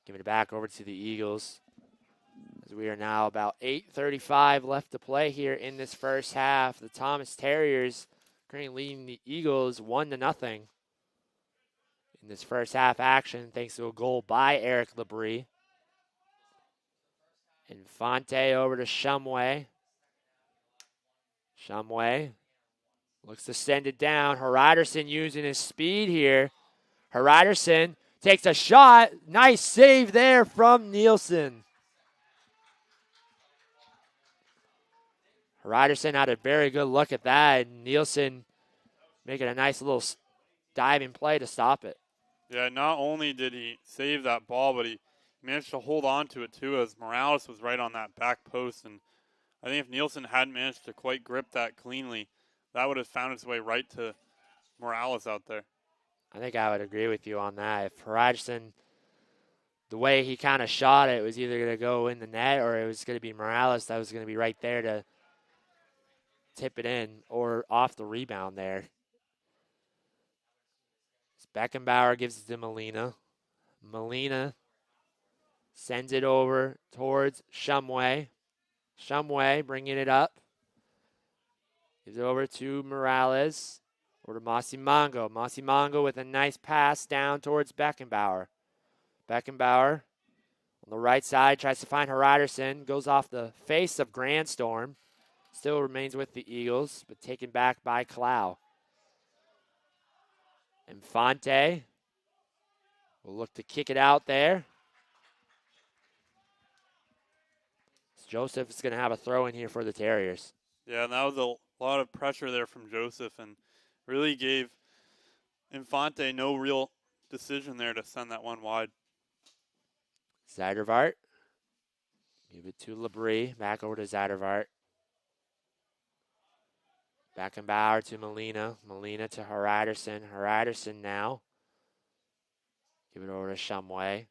Speaker 1: Giving it back over to the Eagles. As we are now about 8:35 left to play here in this first half. The Thomas Terriers currently leading the Eagles 1-0 in this first half action, thanks to a goal by Eric Labrie. Infante over to Shumway. Shumway looks to send it down. Hariderson using his speed here. Hariderson takes a shot. Nice save there from Nielsen. Hariderson had a very good look at that. And Nielsen making a nice little diving play to stop it.
Speaker 2: Yeah, not only did he save that ball, but he managed to hold on to it too as Morales was right on that back post. And I think if Nielsen hadn't managed to quite grip that cleanly, that would have found its way right to Morales out there.
Speaker 1: I think I would agree with you on that. If Hariderson, the way he kind of shot it, was either going to go in the net or it was going to be Morales that was going to be right there to tip it in or off the rebound there. Beckenbauer gives it to Molina. Molina sends it over towards Shumway. Shumway bringing it up. Gives it over to Morales. Or to Masimango. Masimango with a nice pass down towards Beckenbauer. Beckenbauer on the right side tries to find Hariderson. Goes off the face of Grandstorm. Still remains with the Eagles, but taken back by Clow. Infante will look to kick it out there. Joseph is going to have a throw in here for the Terriers.
Speaker 2: Yeah, and that was a lot of pressure there from Joseph and really gave Infante no real decision there to send that one wide.
Speaker 1: Zeidervart. Give it to Labrie. Back over to Zeidervart. Beckenbauer to Molina. Molina to Hariderson. Hariderson now. Give it over to Shumway.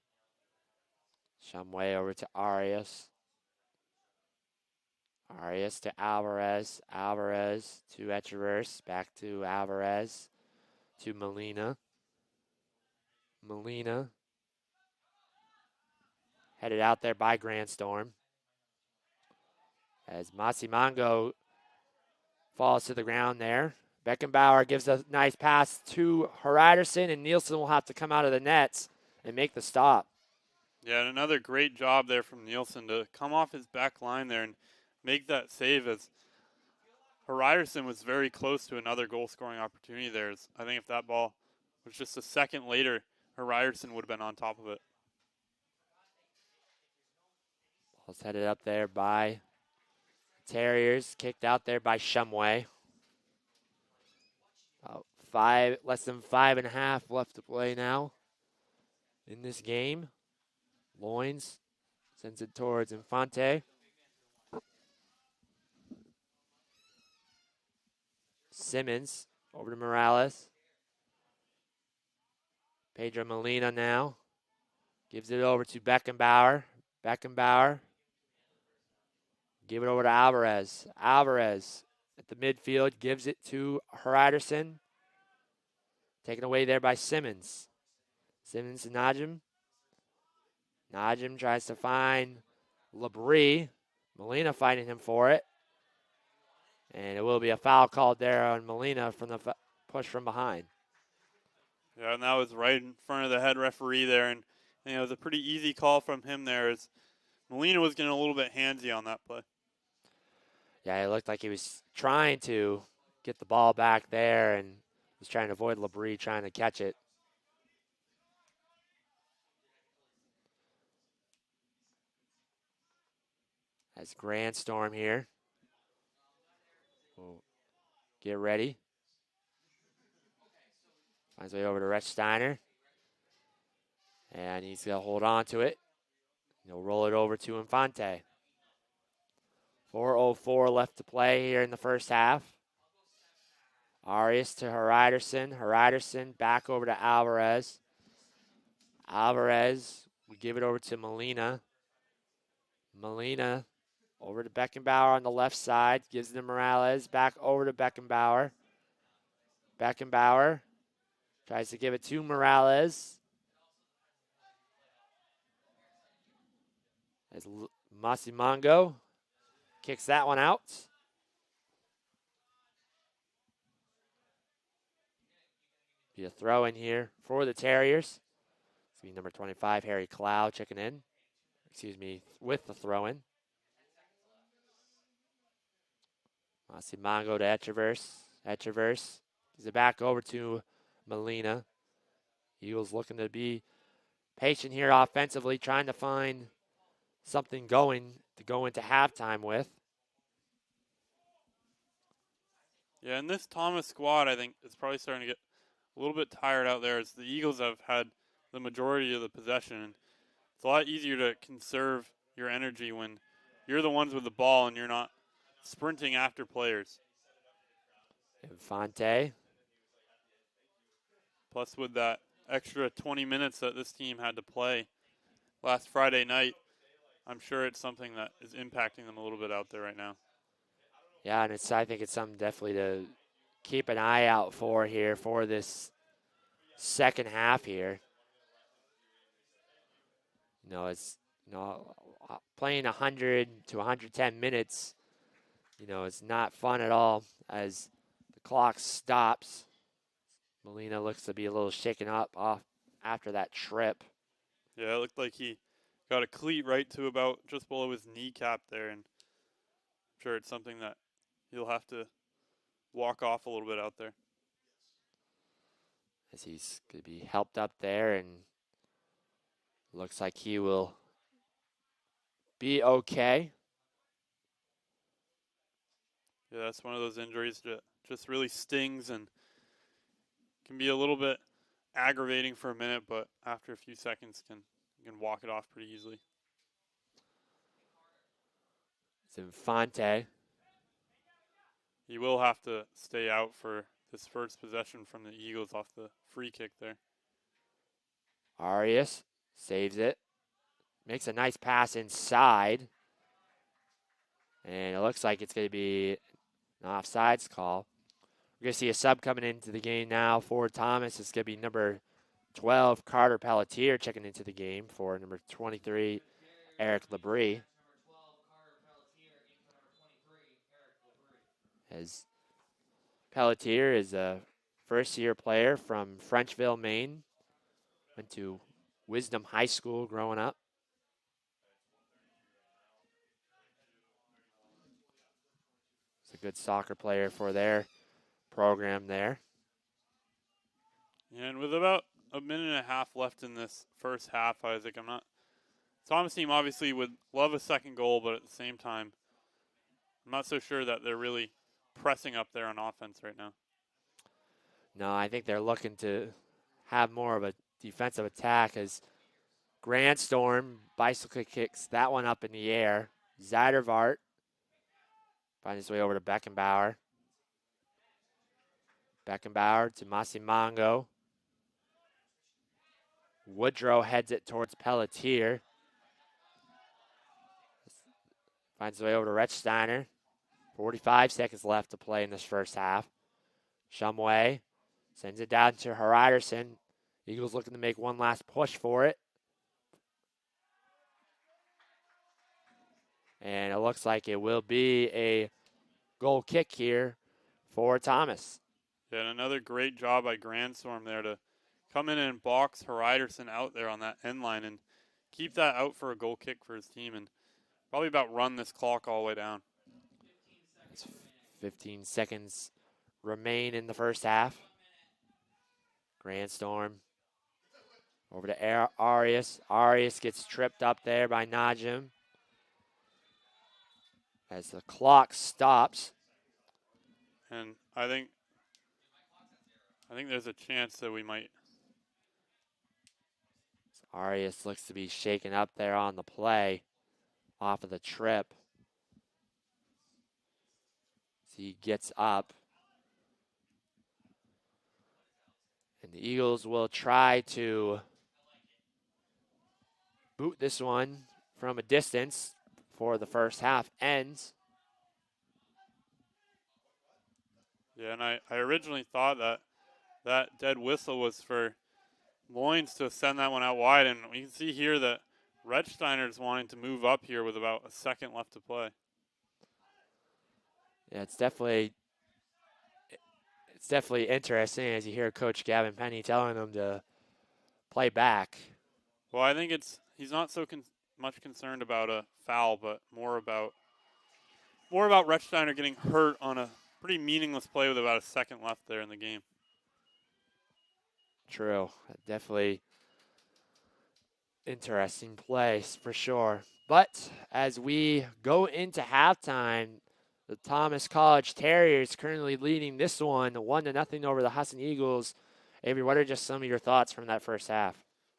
Speaker 1: Shumway over to Arias. Arias to Alvarez. Alvarez to Echeverse. Back to Alvarez. To Molina. Molina. Headed out there by Grandstorm. As Masimango falls to the ground there. Beckenbauer gives a nice pass to Hariderson, and Nielsen will have to come out of the nets and make the stop.
Speaker 2: Yeah, and another great job there from Nielsen to come off his back line there and make that save as Hariderson was very close to another goal-scoring opportunity there. I think if that ball was just a second later, Hariderson would have been on top of it.
Speaker 1: Ball's headed up there by Terriers. Kicked out there by Shumway. About Less than 5.5 left to play now in this game. Loins sends it towards Infante. Simmons over to Morales. Pedro Molina now gives it over to Beckenbauer. Beckenbauer. Give it over to Alvarez. Alvarez at the midfield gives it to Hryderson. Taken away there by Simmons. Simmons to Najim. Najim tries to find Labrie. Molina fighting him for it. And it will be a foul called there on Molina from the push from behind.
Speaker 2: Yeah, and that was right in front of the head referee there. And it was a pretty easy call from him there, as Molina was getting a little bit handsy on that play.
Speaker 1: Yeah, it looked like he was trying to get the ball back there and was trying to avoid Labrie trying to catch it. That's Grand Storm here. We'll get ready. Finds way over to Rich Steiner. And he's going to hold on to it. He'll roll it over to Infante. 4:04 left to play here in the first half. Arias to Hryderson. Hryderson back over to Alvarez. Alvarez, we give it over to Molina. Molina over to Beckenbauer on the left side. Gives it to Morales. Back over to Beckenbauer. Beckenbauer tries to give it to Morales. As Masimango kicks that one out. Be a throw in here for the Terriers. It's going to be number 25, Harry Cloud, checking in. With the throw in. Masimango to Echeverse. Echeverse gives it back over to Molina. Eagles looking to be patient here offensively, trying to find something going to go into halftime with.
Speaker 2: Yeah, and this Thomas squad, I think, is probably starting to get a little bit tired out there, as the Eagles have had the majority of the possession. And it's a lot easier to conserve your energy when you're the ones with the ball and you're not sprinting after players.
Speaker 1: Infante.
Speaker 2: Plus, with that extra 20 minutes that this team had to play last Friday night, I'm sure it's something that is impacting them a little bit out there right now.
Speaker 1: Yeah, and I think it's something definitely to keep an eye out for here for this second half here. Playing 100 to 110 minutes, it's not fun at all as the clock stops. Molina looks to be a little shaken up off after that trip.
Speaker 2: Yeah, it looked like he got a cleat right to about just below his kneecap there, and I'm sure it's something that he'll have to walk off a little bit out there.
Speaker 1: As he's going to be helped up there, and looks like he will be okay.
Speaker 2: Yeah, that's one of those injuries that just really stings and can be a little bit aggravating for a minute, but after a few seconds you can walk it off pretty easily.
Speaker 1: It's Infante.
Speaker 2: He will have to stay out for this first possession from the Eagles off the free kick there.
Speaker 1: Arias saves it. Makes a nice pass inside. And it looks like it's going to be an offsides call. We're going to see a sub coming into the game now for Thomas. It's going to be number 12, Carter Pelletier, checking into the game for number 23, Eric Labrie. As Pelletier is a first-year player from Frenchville, Maine. Went to Wisdom High School growing up. He's a good soccer player for their program there.
Speaker 2: And with about a minute and a half left in this first half, Isaac, Thomas team obviously would love a second goal, but at the same time, I'm not so sure that they're really pressing up there on offense right now.
Speaker 1: No, I think they're looking to have more of a defensive attack as Grandstorm bicycle kicks that one up in the air. Zeidervart finds his way over to Beckenbauer. Beckenbauer to Masimango. Woodrow heads it towards Pelletier. Finds his way over to Rechsteiner. 45 seconds left to play in this first half. Shumway sends it down to Hariderson. Eagles looking to make one last push for it. And it looks like it will be a goal kick here for Thomas.
Speaker 2: Yeah, and another great job by Grandstorm there to come in and box Hariderson out there on that end line and keep that out for a goal kick for his team and probably about run this clock all the way down.
Speaker 1: 15 seconds remain in the first half. Grandstorm over to Arias. Arias gets tripped up there by Najim as the clock stops.
Speaker 2: And I think there's a chance that we might.
Speaker 1: Arias looks to be shaken up there on the play off of the trip. So he gets up. And the Eagles will try to boot this one from a distance before the first half ends.
Speaker 2: Yeah, and I originally thought that dead whistle was for Loins to send that one out wide, and we can see here that Rechsteiner is wanting to move up here with about a second left to play.
Speaker 1: Yeah, it's definitely interesting as you hear Coach Gavin Penny telling them to play back.
Speaker 2: Well, I think he's not so much concerned about a foul, but more about Rechsteiner getting hurt on a pretty meaningless play with about a second left there in the game.
Speaker 1: True. Definitely interesting place for sure. But as we go into halftime, the Thomas College Terriers currently leading this one 1-0 over the Husson Eagles. Avery, what are just some of your thoughts from that first half?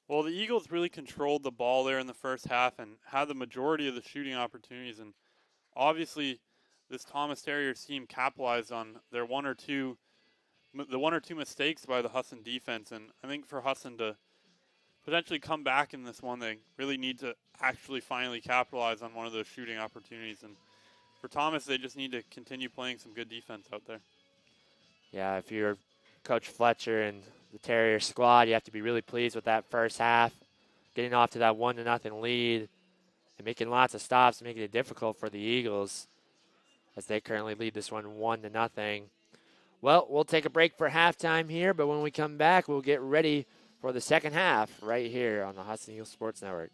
Speaker 2: Well, the Eagles really controlled the ball there in the first half and had the majority of the shooting opportunities. And obviously, this Thomas Terriers team capitalized on the one or two mistakes by the Husson defense. And I think for Husson to potentially come back in this one, they really need to actually finally capitalize on one of those shooting opportunities. And for Thomas, they just need to continue playing some good defense out there.
Speaker 1: Yeah, if you're Coach Fletcher and the Terrier squad, you have to be really pleased with that first half, getting off to that 1-0 lead and making lots of stops, making it difficult for the Eagles as they currently lead this one 1-0. Well, we'll take a break for halftime here, but when we come back, we'll get ready for the second half right here on the Husson Eagles Sports Network.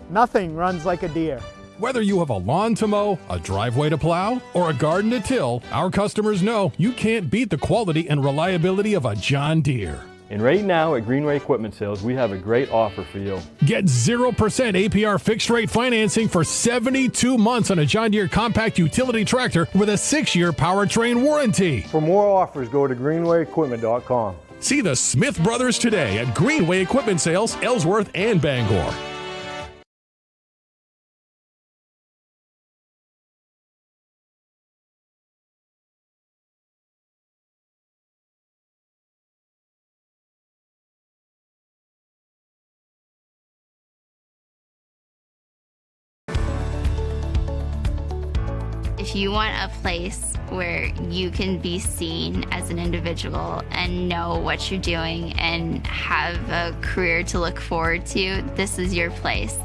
Speaker 4: Nothing runs like a Deere.
Speaker 5: Whether you have a lawn to mow, a driveway to plow, or a garden to till, our customers know you can't beat the quality and reliability of a John Deere.
Speaker 6: And right now at Greenway Equipment Sales, we have a great offer for you.
Speaker 5: Get 0% APR fixed rate financing for 72 months on a John Deere compact utility tractor with a 6-year powertrain warranty.
Speaker 6: For more offers, go to greenwayequipment.com.
Speaker 5: See the Smith Brothers today at Greenway Equipment Sales, Ellsworth and Bangor.
Speaker 7: If you want a place where you can be seen as an individual and know what you're doing and have a career to look forward to, this is your place.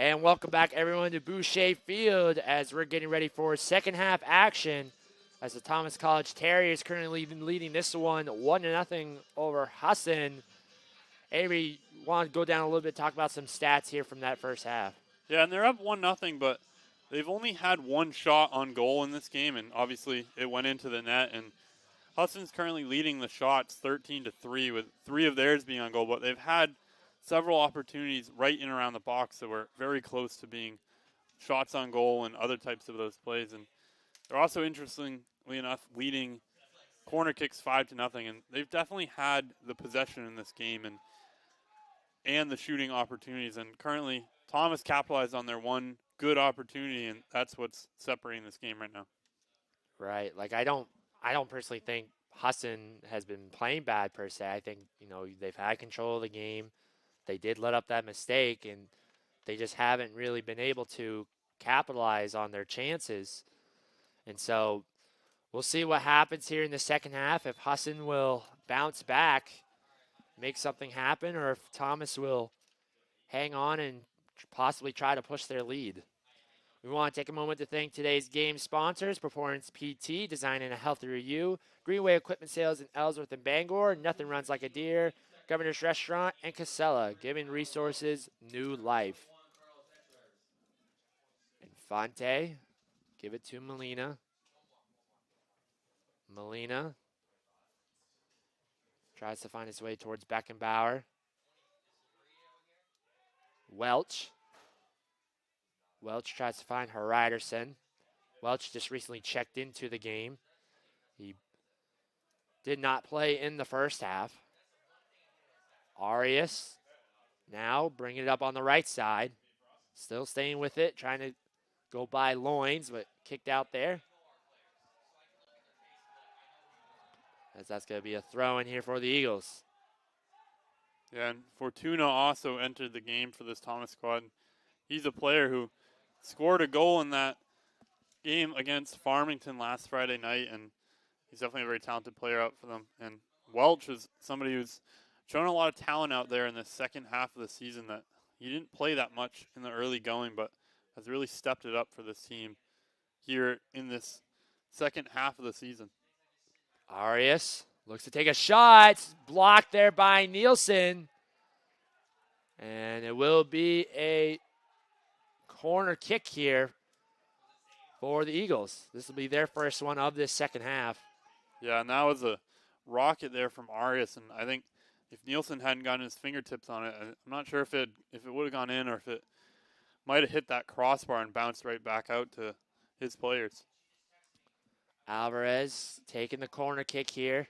Speaker 1: And welcome back, everyone, to Boucher Field as we're getting ready for second half action as the Thomas College Terriers currently leading this one 1-0 over Husson. Avery, want to go down a little bit, talk about some stats here from that first half.
Speaker 2: Yeah, and they're up 1-0, but they've only had one shot on goal in this game, and obviously it went into the net. And Husson's currently leading the shots 13-3, with 3 of theirs being on goal, but they've had several opportunities right in around the box that were very close to being shots on goal and other types of those plays. And they're also, interestingly enough, leading corner kicks 5-0, and they've definitely had the possession in this game and the shooting opportunities. And currently, Thomas capitalized on their one good opportunity, and that's what's separating this game right now.
Speaker 1: Right. Like, I don't personally think Husson has been playing bad per se. I think, they've had control of the game. They did let up that mistake, and they just haven't really been able to capitalize on their chances. And so we'll see what happens here in the second half, if Husson will bounce back, make something happen, or if Thomas will hang on and possibly try to push their lead. We want to take a moment to thank today's game sponsors: Performance PT, designing a healthier you; Greenway Equipment Sales in Ellsworth and Bangor; Nothing Runs Like a Deer; Governor's Restaurant; and Casella, giving resources new life. Infante, give it to Molina. Molina tries to find his way towards Beckenbauer. Welch tries to find Heriderson. Welch just recently checked into the game. He did not play in the first half. Arias now bringing it up on the right side. Still staying with it, trying to go by Loins, but kicked out there. As that's going to be a throw in here for the Eagles.
Speaker 2: Yeah, and Fortuna also entered the game for this Thomas squad. He's a player who scored a goal in that game against Farmington last Friday night, and he's definitely a very talented player out for them. And Welch is somebody who's shown a lot of talent out there in the second half of the season, that he didn't play that much in the early going, but has really stepped it up for this team here in this second half of the season.
Speaker 1: Arias looks to take a shot. Blocked there by Nielsen. And it will be a corner kick here for the Eagles. This will be their first one of this second half.
Speaker 2: Yeah, and that was a rocket there from Arias, and I think if Nielsen hadn't gotten his fingertips on it, I'm not sure if it would have gone in, or if it might have hit that crossbar and bounced right back out to his players.
Speaker 1: Alvarez taking the corner kick here.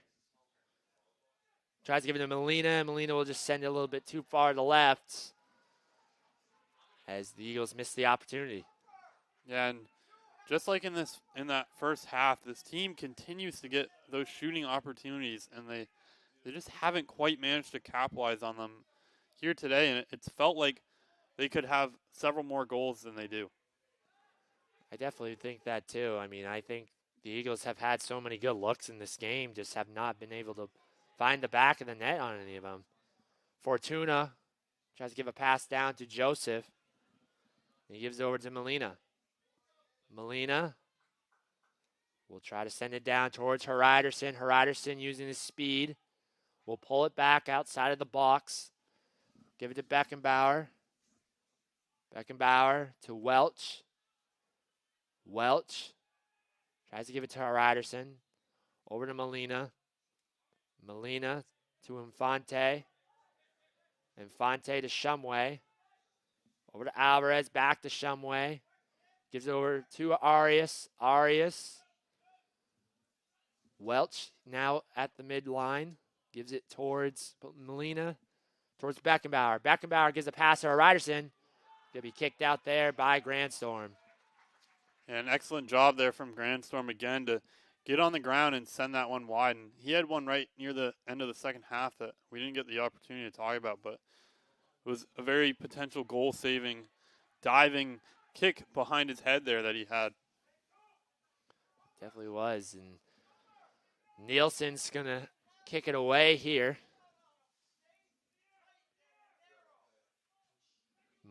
Speaker 1: Tries to give it to Molina. Molina will just send it a little bit too far to the left as the Eagles miss the opportunity.
Speaker 2: Yeah, and just like in that first half, this team continues to get those shooting opportunities, and they just haven't quite managed to capitalize on them here today, and it's felt like they could have several more goals than they do.
Speaker 1: I definitely think that too. I mean, I think the Eagles have had so many good looks in this game, just have not been able to find the back of the net on any of them. Fortuna tries to give a pass down to Joseph. He gives it over to Molina. Molina will try to send it down towards Heriderson. Heriderson using his speed will pull it back outside of the box. Give it to Beckenbauer. Beckenbauer to Welch. Welch tries to give it to Heriderson. Over to Molina. Molina to Infante. Infante to Shumway. Over to Alvarez. Back to Shumway. Gives it over to Arias. Arias. Welch now at the midline. Gives it towards Molina. Towards Beckenbauer. Beckenbauer gives a pass to Heriderson. Going to be kicked out there by Grandstorm.
Speaker 2: And an excellent job there from Grandstorm again to get on the ground and send that one wide. And he had one right near the end of the second half that we didn't get the opportunity to talk about, but it was a very potential goal-saving, diving kick behind his head there that he had.
Speaker 1: Definitely was. And Nielsen's going to kick it away here.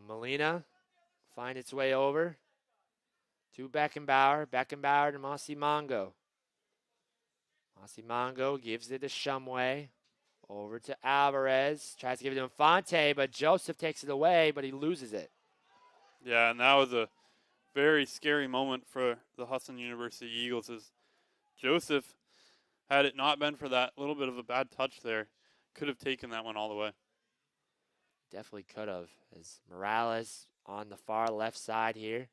Speaker 1: Molina find its way over to Beckenbauer. Beckenbauer to Masimango. Masimango gives it to Shumway. Over to Alvarez. Tries to give it to Infante, but Joseph takes it away, but he loses it.
Speaker 2: Yeah, and that was a very scary moment for the Husson University Eagles as Joseph, had it not been for that little bit of a bad touch there, could have taken that one all the way.
Speaker 1: Definitely could have. As Morales on the far left side here.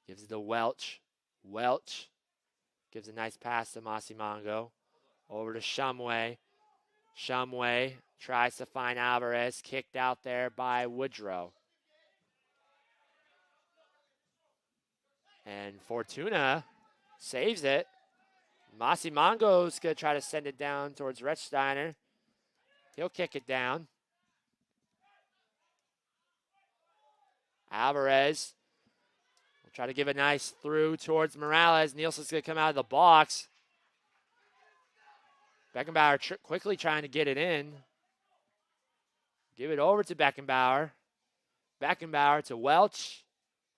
Speaker 1: Gives it to Welch. Welch gives a nice pass to Masimango. Over to Shumway. Shumway tries to find Alvarez. Kicked out there by Woodrow. And Fortuna saves it. Masimango's going to try to send it down towards Rechsteiner. He'll kick it down. Alvarez will try to give a nice through towards Morales. Nielsen's going to come out of the box. Beckenbauer quickly trying to get it in. Give it over to Beckenbauer. Beckenbauer to Welch.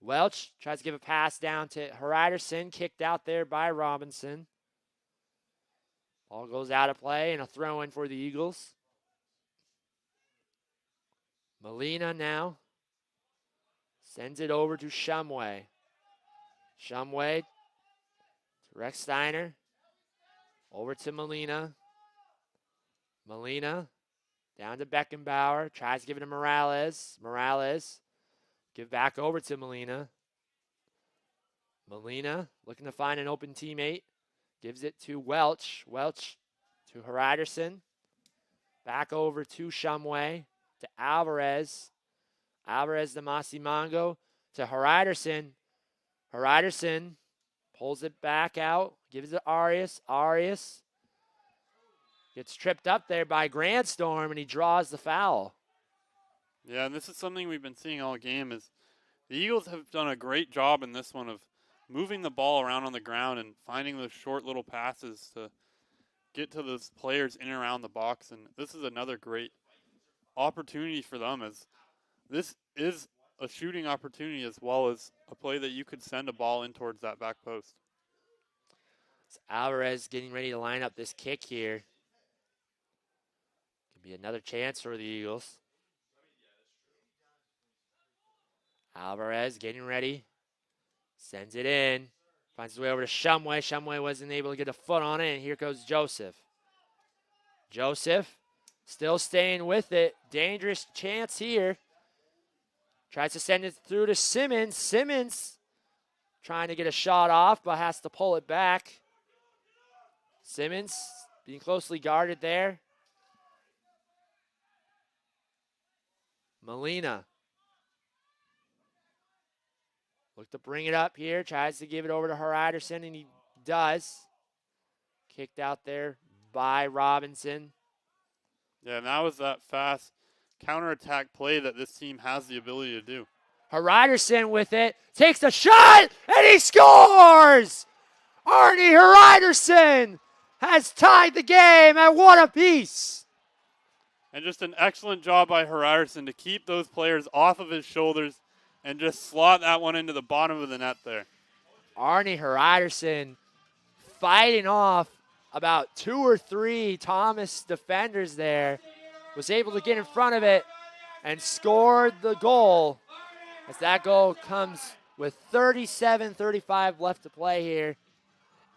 Speaker 1: Welch tries to give a pass down to Hreiderson. Kicked out there by Robinson. Ball goes out of play and a throw in for the Eagles. Molina now sends it over to Shumway. Shumway to Rechsteiner. Over to Molina. Molina down to Beckenbauer. Tries to give it to Morales. Morales give back over to Molina. Molina looking to find an open teammate. Gives it to Welch. Welch to Hreiderson. Back over to Shumway. To Alvarez. Alvarez to Masimango. To Hreiderson. Hreiderson pulls it back out. Gives it to Arias. Arias gets tripped up there by Grandstorm, and he draws the foul.
Speaker 2: Yeah, and this is something we've been seeing all game is the Eagles have done a great job in this one of moving the ball around on the ground and finding those short little passes to get to those players in and around the box. And this is another great opportunity for them as this is a shooting opportunity as well as a play that you could send a ball in towards that back post.
Speaker 1: It's Alvarez getting ready to line up this kick here. Could be another chance for the Eagles. Alvarez getting ready. Sends it in. Finds his way over to Shumway. Shumway wasn't able to get a foot on it, and here goes Joseph. Joseph still staying with it. Dangerous chance here. Tries to send it through to Simmons. Simmons trying to get a shot off, but has to pull it back. Simmons being closely guarded there. Molina. Look to bring it up here. Tries to give it over to Hreiderson, and he does. Kicked out there by Robinson.
Speaker 2: Yeah, and that was that fast counterattack play that this team has the ability to do.
Speaker 1: Hreiderson with it. Takes a shot, and he scores! Arnie Hreiderson has tied the game at 1 apiece.
Speaker 2: And just an excellent job by Hreiderson to keep those players off of his shoulders and just slot that one into the bottom of the net there.
Speaker 1: Arnie Hreiderson fighting off about 2 or 3 Thomas defenders there. Was able to get in front of it and scored the goal. As that goal comes with 37-35 left to play here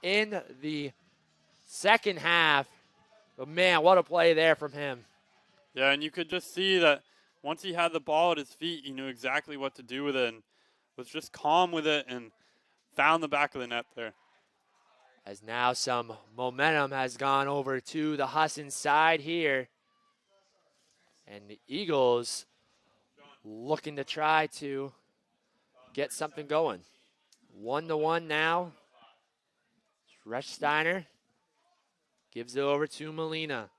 Speaker 1: in the second half. But man, what a play there from him.
Speaker 2: Yeah, and you could just see that once he had the ball at his feet, he knew exactly what to do with it and was just calm with it and found the back of the net there.
Speaker 1: As now some momentum has gone over to the Husson side here. And the Eagles looking to try to get something going. 1-1 now. Rechsteiner gives it over to Molina.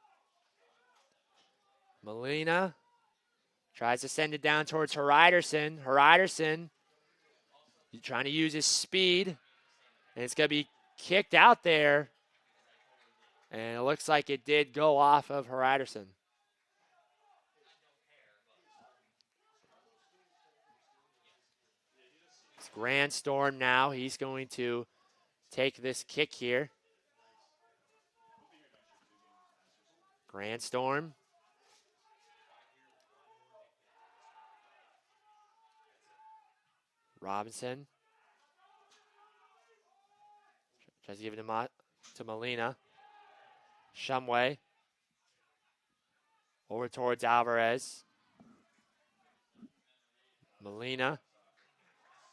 Speaker 1: Molina tries to send it down towards Hreiderson. Hreiderson trying to use his speed. And it's going to be kicked out there. And it looks like it did go off of Hreiderson. It's Grand Storm now. He's going to take this kick here. Grand Storm. Robinson. Tries to give it to Molina. Shumway. Over towards Alvarez. Molina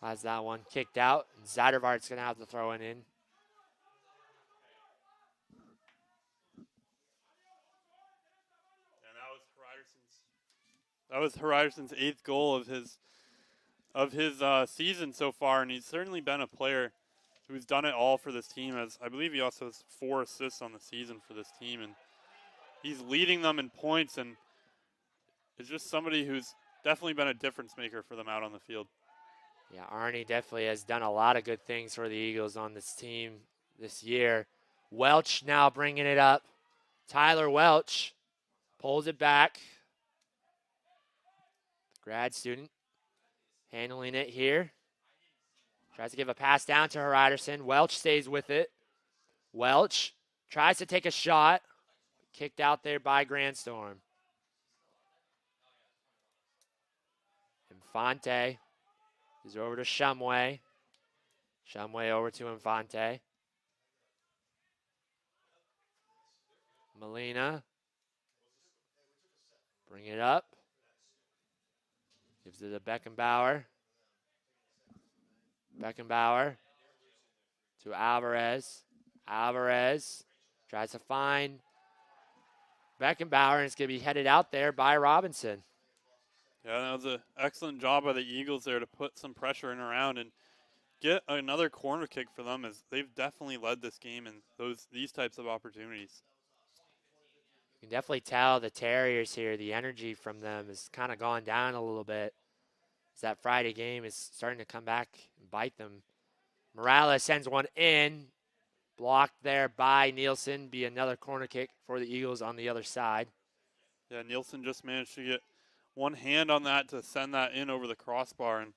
Speaker 1: has that one kicked out. Zeidervart's going to have to throw it in.
Speaker 2: That was Hryderson's 8th goal of his season so far, and he's certainly been a player who's done it all for this team. As I believe he also has 4 assists on the season for this team, and he's leading them in points, and is just somebody who's definitely been a difference maker for them out on the field.
Speaker 1: Yeah, Arnie definitely has done a lot of good things for the Eagles on this team this year. Welch now bringing it up. Tyler Welch pulls it back. Grad student handling it here. Tries to give a pass down to Hryderson. Welch stays with it. Welch tries to take a shot. Kicked out there by Grand Storm. Infante is over to Shumway. Shumway over to Infante. Molina. Bring it up. Gives it to Beckenbauer. Beckenbauer to Alvarez. Alvarez tries to find Beckenbauer, and it's going to be headed out there by Robinson.
Speaker 2: Yeah, that was an excellent job by the Eagles there to put some pressure in around and get another corner kick for them, as they've definitely led this game in these types of opportunities.
Speaker 1: You can definitely tell the Terriers here, the energy from them has kind of gone down a little bit. As that Friday game is starting to come back and bite them. Morales sends one in. Blocked there by Nielsen. Be another corner kick for the Eagles on the other side.
Speaker 2: Yeah, Nielsen just managed to get one hand on that to send that in over the crossbar. And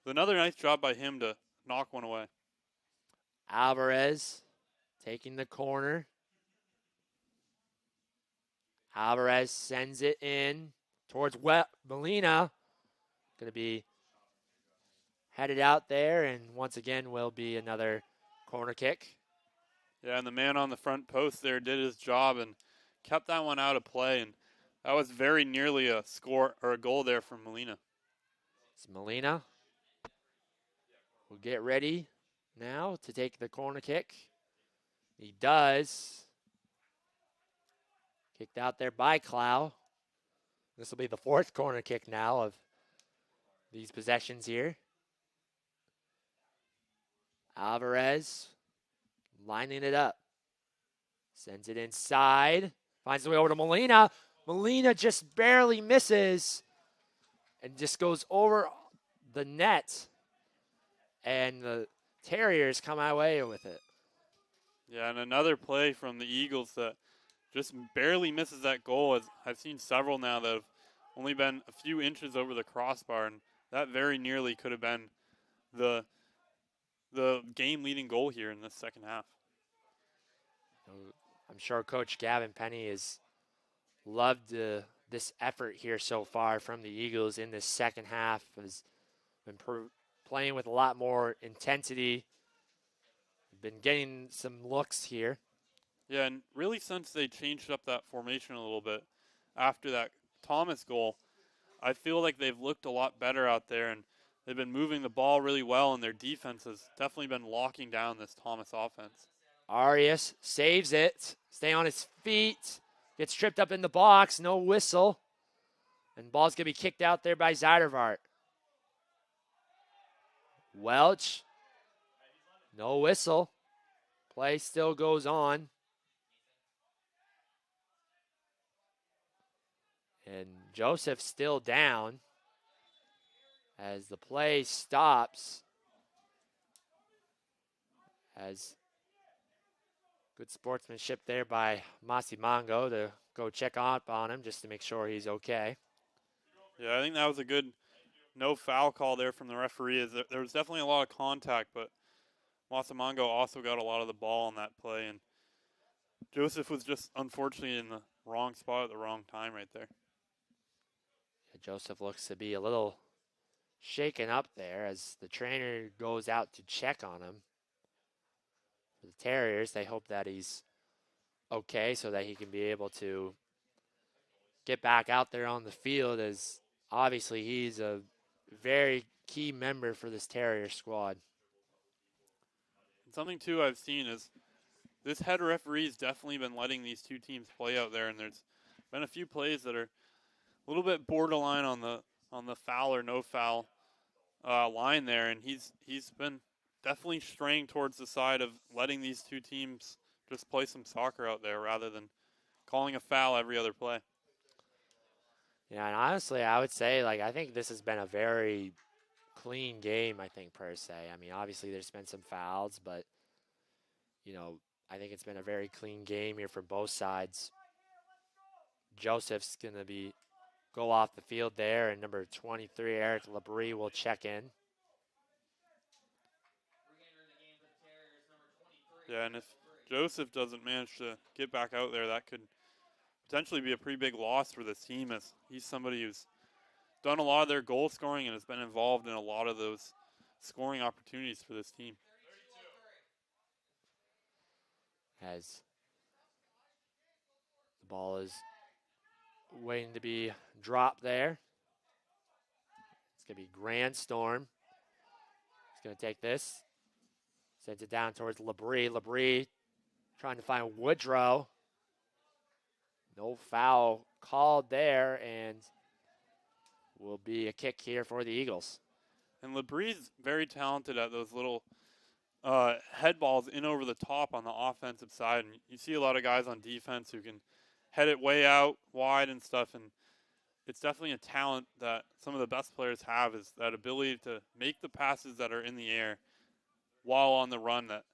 Speaker 2: another nice job by him to knock one away.
Speaker 1: Alvarez taking the corner. Alvarez sends it in towards Molina. Going to be headed out there, and once again will be another corner kick.
Speaker 2: Yeah, and the man on the front post there did his job and kept that one out of play, and that was very nearly a score or a goal there from Molina.
Speaker 1: It's Molina. We'll get ready now to take the corner kick. He does. Kicked out there by Clow. This will be the 4th corner kick now of these possessions here. Alvarez lining it up. Sends it inside. Finds the way over to Molina. Molina just barely misses and just goes over the net. And the Terriers come away with it.
Speaker 2: Yeah, and another play from the Eagles that just barely misses that goal. As I've seen several now that have only been a few inches over the crossbar, and that very nearly could have been the game-leading goal here in the second half.
Speaker 1: I'm sure Coach Gavin Penny has loved this effort here so far from the Eagles in this second half. Has been playing with a lot more intensity. Been getting some looks here.
Speaker 2: Yeah, and really since they changed up that formation a little bit after that Thomas goal, I feel like they've looked a lot better out there, and they've been moving the ball really well, and their defense has definitely been locking down this Thomas offense.
Speaker 1: Arias saves it. Stay on his feet. Gets tripped up in the box. No whistle. And ball's going to be kicked out there by Zeidervart. Welch. No whistle. Play still goes on. And Joseph still down as the play stops. As good sportsmanship there by Masimango to go check up on him just to make sure he's okay.
Speaker 2: Yeah, I think that was a good no foul call there from the referee. There was definitely a lot of contact, but Masamango also got a lot of the ball on that play, and Joseph was just unfortunately in the wrong spot at the wrong time right there.
Speaker 1: Joseph looks to be a little shaken up there as the trainer goes out to check on him. For the Terriers, they hope that he's okay so that he can be able to get back out there on the field, as obviously he's a very key member for this Terrier squad.
Speaker 2: And something, too, I've seen is this head referee's definitely been letting these two teams play out there, and there's been a few plays that are a little bit borderline on the foul or no foul line there, and he's been definitely straying towards the side of letting these two teams just play some soccer out there rather than calling a foul every other play.
Speaker 1: Yeah, and honestly, I would say, I think this has been a very clean game, I think, per se. I mean, obviously there's been some fouls, but, I think it's been a very clean game here for both sides. Joseph's going to go off the field there, and number 23, Eric Labrie, will check in.
Speaker 2: Yeah, and if Joseph doesn't manage to get back out there, that could potentially be a pretty big loss for this team, as he's somebody who's done a lot of their goal scoring and has been involved in a lot of those scoring opportunities for this team.
Speaker 1: As the ball is waiting to be dropped there. It's going to be Grand Storm. He's going to take this. Sends it down towards Labrie. Labrie trying to find Woodrow. No foul called there, and will be a kick here for the Eagles.
Speaker 2: And Labrie's very talented at those little head balls in over the top on the offensive side. And you see a lot of guys on defense who can head it way out wide and stuff. And it's definitely a talent that some of the best players have, is that ability to make the passes that are in the air while on the run that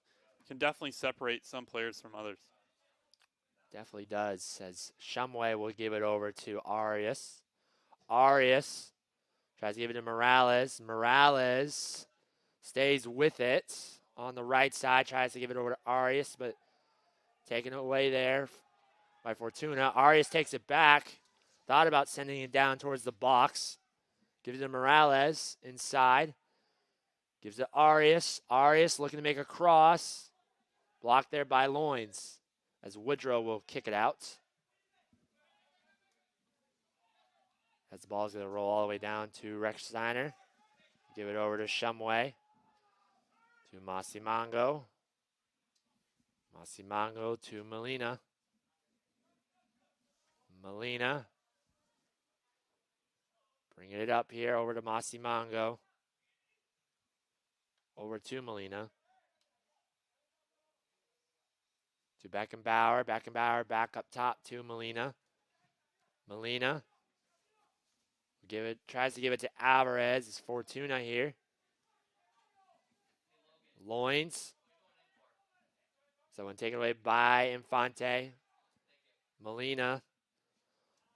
Speaker 2: can definitely separate some players from others.
Speaker 1: Definitely does, as Shumway will give it over to Arias. Arias tries to give it to Morales. Morales stays with it on the right side, tries to give it over to Arias, but taken away there by Fortuna. Arias takes it back. Thought about sending it down towards the box. Gives it to Morales inside. Gives it to Arias. Arias looking to make a cross. Blocked there by Loins, as Woodrow will kick it out. As the ball is going to roll all the way down to Rex Steiner. Give it over to Shumway. To Masimango. Masimango to Molina. Molina. Bringing it up here over to Masimango. Over to Molina. To Beckenbauer. Beckenbauer back up top to Molina. Molina. Tries to give it to Alvarez. It's Fortuna here. Loins. Someone taken away by Infante. Molina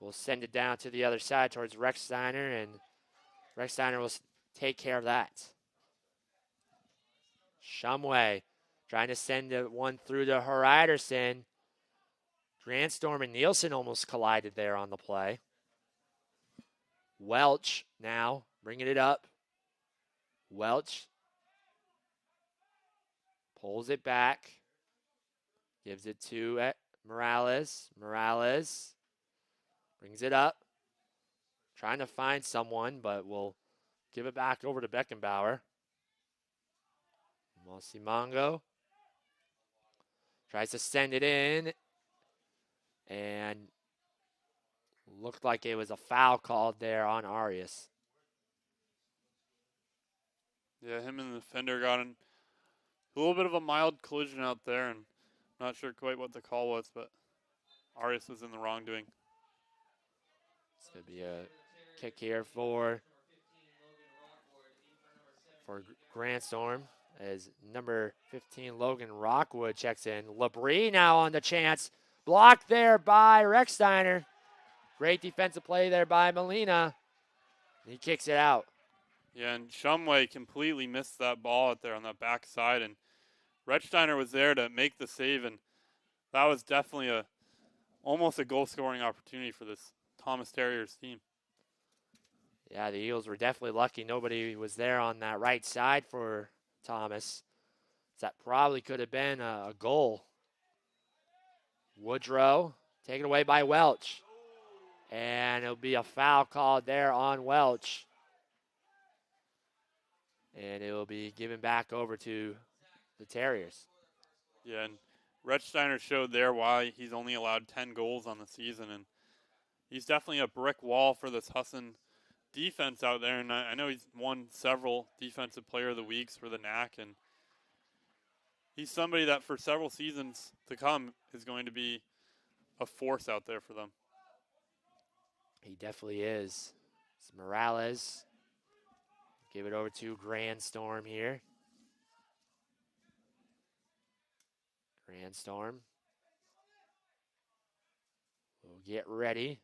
Speaker 1: will send it down to the other side towards Rex Steiner, and Rex Steiner will take care of that. Shumway trying to send one through to Heriderson. Grandstorm and Nielsen almost collided there on the play. Welch now bringing it up. Welch pulls it back. Gives it to Morales. Morales brings it up. Trying to find someone, but will give it back over to Beckenbauer. Masimango tries to send it in, and looked like it was a foul called there on Arias.
Speaker 2: Yeah, him and the defender got in a little bit of a mild collision out there, and not sure quite what the call was, but Arias was in the wrongdoing.
Speaker 1: It's going to be a kick here for Grandstorm, as number 15, Logan Rockwood, checks in. Labrie now on the chance. Blocked there by Rechsteiner. Great defensive play there by Molina. He kicks it out.
Speaker 2: Yeah, and Shumway completely missed that ball out there on that backside, and Rechsteiner was there to make the save, and that was definitely almost a goal-scoring opportunity for this Thomas Terriers team.
Speaker 1: Yeah, the Eagles were definitely lucky nobody was there on that right side for Thomas. That probably could have been a goal. Woodrow taken away by Welch. And it'll be a foul called there on Welch. And it will be given back over to the Terriers.
Speaker 2: Yeah, and Rechsteiner showed there why he's only allowed 10 goals on the season, and he's definitely a brick wall for this Husson defense out there, and I know he's won several Defensive Player of the Weeks for the NAC, and he's somebody that for several seasons to come is going to be a force out there for them.
Speaker 1: He definitely is. It's Morales. Give it over to Grandstorm here. Grandstorm will get ready.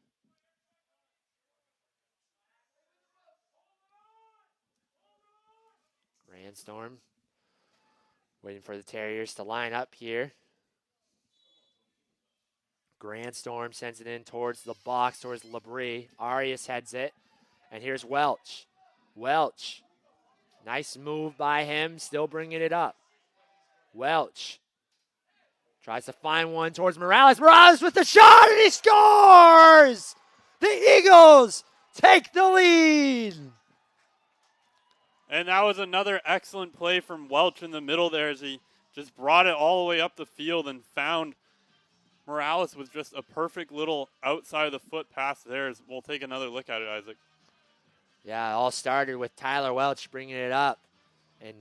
Speaker 1: Grandstorm waiting for the Terriers to line up here. Grandstorm sends it in towards the box, towards Labrie. Arias heads it. And here's Welch. Welch. Nice move by him, still bringing it up. Welch tries to find one towards Morales. Morales with the shot, and he scores! The Eagles take the lead.
Speaker 2: And that was another excellent play from Welch in the middle there as he just brought it all the way up the field and found Morales with just a perfect little outside of the foot pass there. We'll take another look at it, Isaac.
Speaker 1: Yeah, it all started with Tyler Welch bringing it up and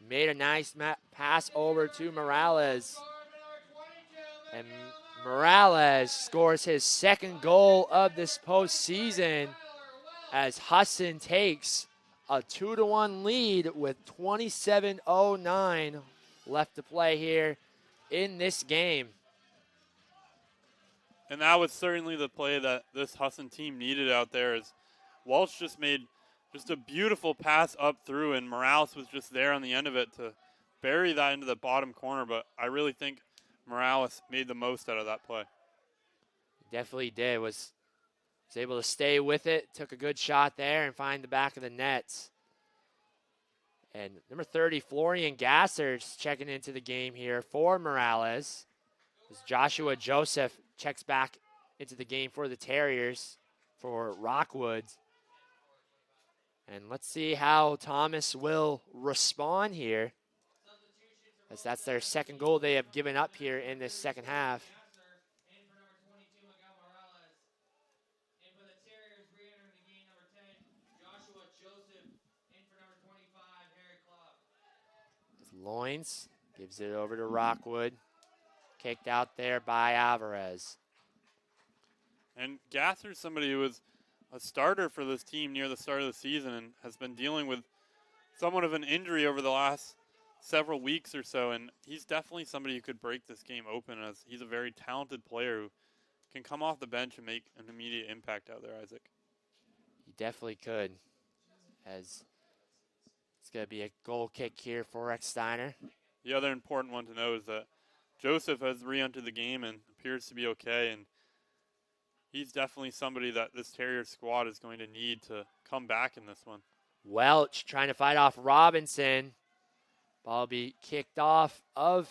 Speaker 1: made a nice pass over to Morales. And Morales scores his second goal of this postseason as Husson takes a 2-1 lead with 27:09 left to play here in this game.
Speaker 2: And that was certainly the play that this Husson team needed out there, as Welch just made just a beautiful pass up through, and Morales was just there on the end of it to bury that into the bottom corner. But I really think Morales made the most out of that play.
Speaker 1: Definitely did. Was able to stay with it, took a good shot there and find the back of the nets. And number 30, Florian Gasser's checking into the game here for Morales. As Joshua Joseph checks back into the game for the Terriers for Rockwood. And let's see how Thomas will respond here, as that's their second goal they have given up here in this second half. Loins gives it over to Rockwood. Kicked out there by Alvarez.
Speaker 2: And Gasser's somebody who was a starter for this team near the start of the season and has been dealing with somewhat of an injury over the last several weeks or so, and he's definitely somebody who could break this game open, as he's a very talented player who can come off the bench and make an immediate impact out there, Isaac.
Speaker 1: He definitely could, as it's going to be a goal kick here for Ecksteiner.
Speaker 2: The other important one to know is that Joseph has re-entered the game and appears to be okay, and he's definitely somebody that this Terrier squad is going to need to come back in this one.
Speaker 1: Welch trying to fight off Robinson. Ball will be kicked off of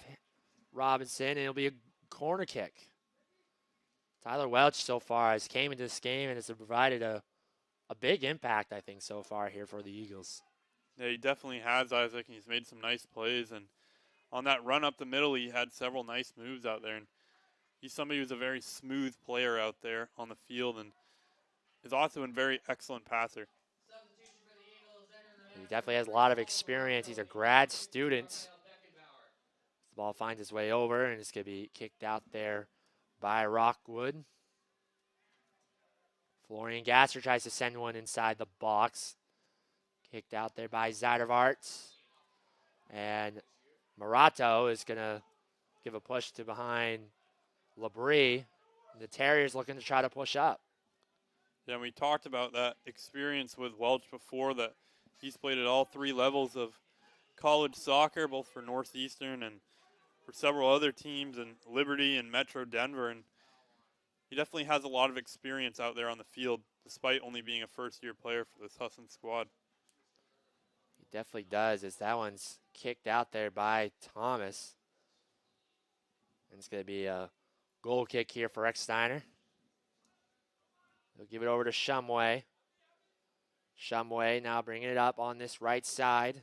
Speaker 1: Robinson, and it'll be a corner kick. Tyler Welch so far has came into this game and has provided a big impact, I think, so far here for the Eagles.
Speaker 2: Yeah, he definitely has, Isaac, and he's made some nice plays. And on that run up the middle, he had several nice moves out there. And he's somebody who's a very smooth player out there on the field and is also a very excellent passer.
Speaker 1: He definitely has a lot of experience. He's a grad student. The ball finds its way over, and it's going to be kicked out there by Rockwood. Florian Gasser tries to send one inside the box. Kicked out there by Zeidervart. And Morato is going to give a push to behind Labrie. The Terriers looking to try to push up.
Speaker 2: Yeah, we talked about that experience with Welch before, that He's played at all 3 levels of college soccer, both for Northeastern and for several other teams in Liberty and Metro Denver, and he definitely has a lot of experience out there on the field, despite only being a first-year player for this Husson squad.
Speaker 1: He definitely does, as that one's kicked out there by Thomas. And it's going to be a goal kick here for Ecksteiner. He'll give it over to Shumway. Shumway now bringing it up on this right side.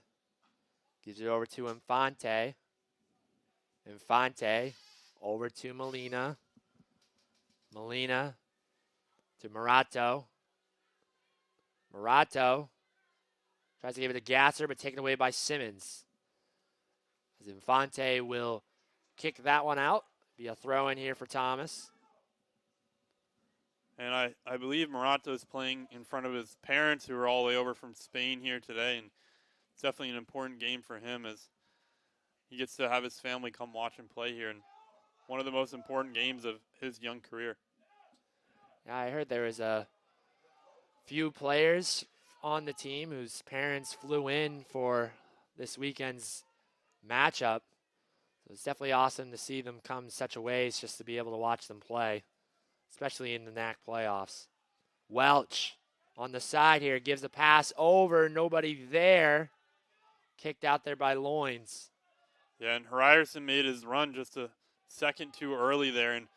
Speaker 1: Gives it over to Infante. Infante over to Molina. Molina to Morato. Morato tries to give it to Gasser, but taken away by Simmons. As Infante will kick that one out. Be a throw in here for Thomas.
Speaker 2: And I believe Morato is playing in front of his parents, who are all the way over from Spain here today, and it's definitely an important game for him as he gets to have his family come watch him play here, and one of the most important games of his young career.
Speaker 1: Yeah, I heard there was a few players on the team whose parents flew in for this weekend's matchup. So it's definitely awesome to see them come such a ways just to be able to watch them play, especially in the NAC playoffs. Welch on the side here gives a pass over, nobody there. Kicked out there by Loins.
Speaker 2: Yeah, and Ryerson made his run just a second too early there, and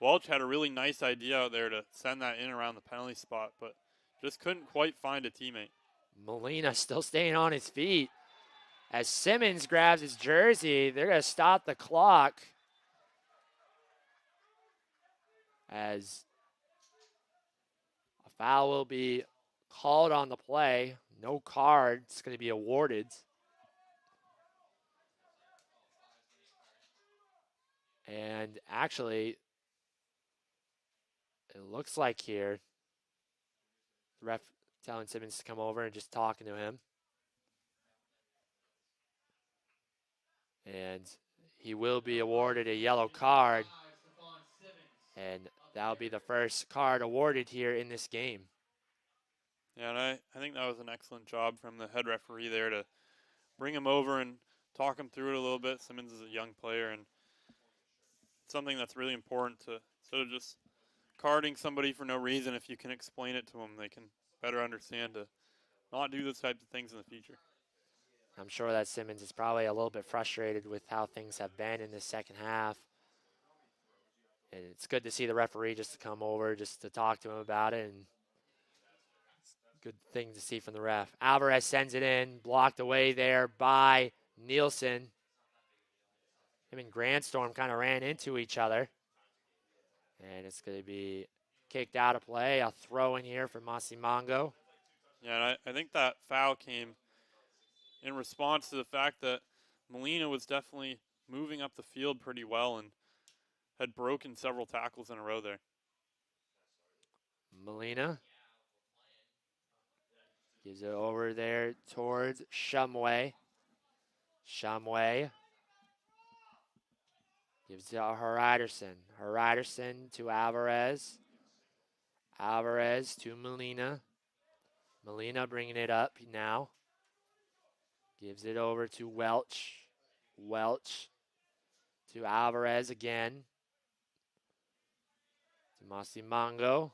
Speaker 2: Welch had a really nice idea out there to send that in around the penalty spot, but just couldn't quite find a teammate.
Speaker 1: Molina still staying on his feet. As Simmons grabs his jersey, they're going to stop the clock. As a foul will be called on the play. No card. It's going to be awarded. And actually, it looks like here, the ref telling Simmons to come over and just talking to him. And he will be awarded a yellow card. And that'll be the first card awarded here in this game.
Speaker 2: Yeah, and I think that was an excellent job from the head referee there to bring him over and talk him through it a little bit. Simmons is a young player, and it's something that's really important to, instead of just carding somebody for no reason, if you can explain it to them, they can better understand to not do those types of things in the future.
Speaker 1: I'm sure that Simmons is probably a little bit frustrated with how things have been in the second half. And it's good to see the referee just to come over just to talk to him about it. And it's a good thing to see from the ref. Alvarez sends it in, blocked away there by Nielsen. Him and Grandstorm kind of ran into each other. And it's going to be kicked out of play. A throw in here for Masimango.
Speaker 2: Yeah, and I think that foul came in response to the fact that Molina was definitely moving up the field pretty well and had broken several tackles in a row there.
Speaker 1: Molina gives it over there towards Shumway. Shumway gives it to Heriderson. Heriderson to Alvarez. Alvarez to Molina. Molina bringing it up now. Gives it over to Welch. Welch to Alvarez again. To Masimango.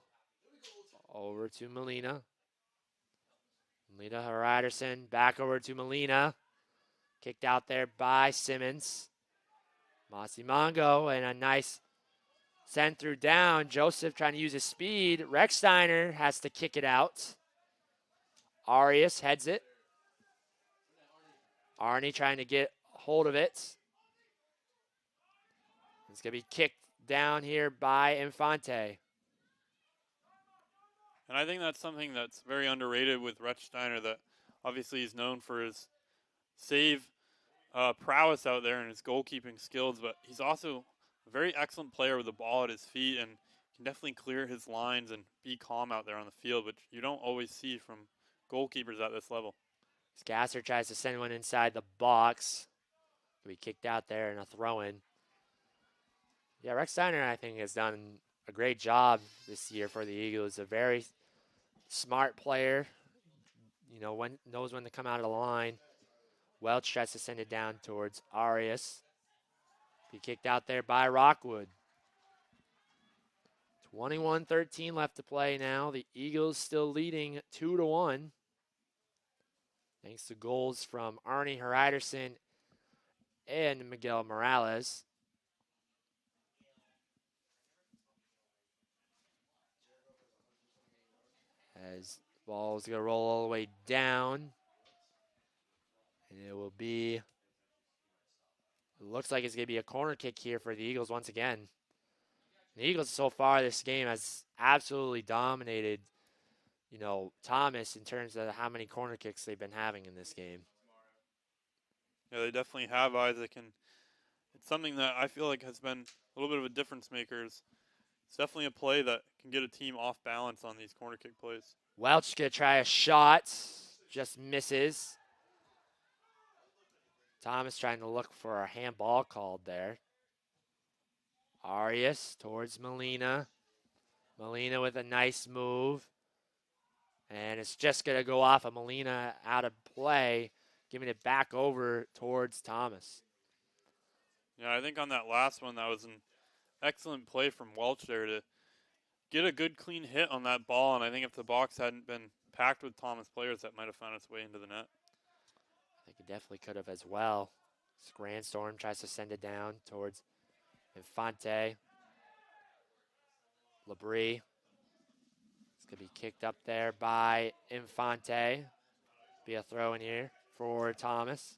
Speaker 1: Over to Molina. Molina, Heriderson. Back over to Molina. Kicked out there by Simmons. Masimango and a nice send through down. Joseph trying to use his speed. Rechsteiner has to kick it out. Arias heads it. Arnie trying to get hold of it. It's going to be kicked down here by Infante.
Speaker 2: And I think that's something that's very underrated with Rechsteiner, that obviously he's known for his save prowess out there and his goalkeeping skills, but he's also a very excellent player with the ball at his feet and can definitely clear his lines and be calm out there on the field, which you don't always see from goalkeepers at this level.
Speaker 1: Gasser tries to send one inside the box. He'll be kicked out there and a throw-in. Yeah, Rechsteiner, I think, has done a great job this year for the Eagles. A very smart player. knows when to come out of the line. Welch tries to send it down towards Arias. Be kicked out there by Rockwood. 21-13 left to play now. The Eagles still leading 2-1. Thanks to goals from Arnie Heriderson and Miguel Morales. As the ball is going to roll all the way down. And it will be, it looks like it's going to be a corner kick here for the Eagles once again. The Eagles so far this game has absolutely dominated, Thomas in terms of how many corner kicks they've been having in this game.
Speaker 2: Yeah, they definitely have, Isaac, and it's something that I feel like has been a little bit of a difference maker. It's definitely a play that can get a team off balance on these corner kick plays.
Speaker 1: Welch going to try a shot, just misses. Thomas trying to look for a handball called there. Arias towards Molina. Molina with a nice move. And it's just going to go off of Molina out of play, giving it back over towards Thomas.
Speaker 2: Yeah, I think on that last one, that was an excellent play from Welch there to get a good clean hit on that ball. And I think if the box hadn't been packed with Thomas players, that might have found its way into the net.
Speaker 1: I think it definitely could have as well. Grandstorm tries to send it down towards Infante. Labrie. It's going to be kicked up there by Infante. Be a throw in here for Thomas.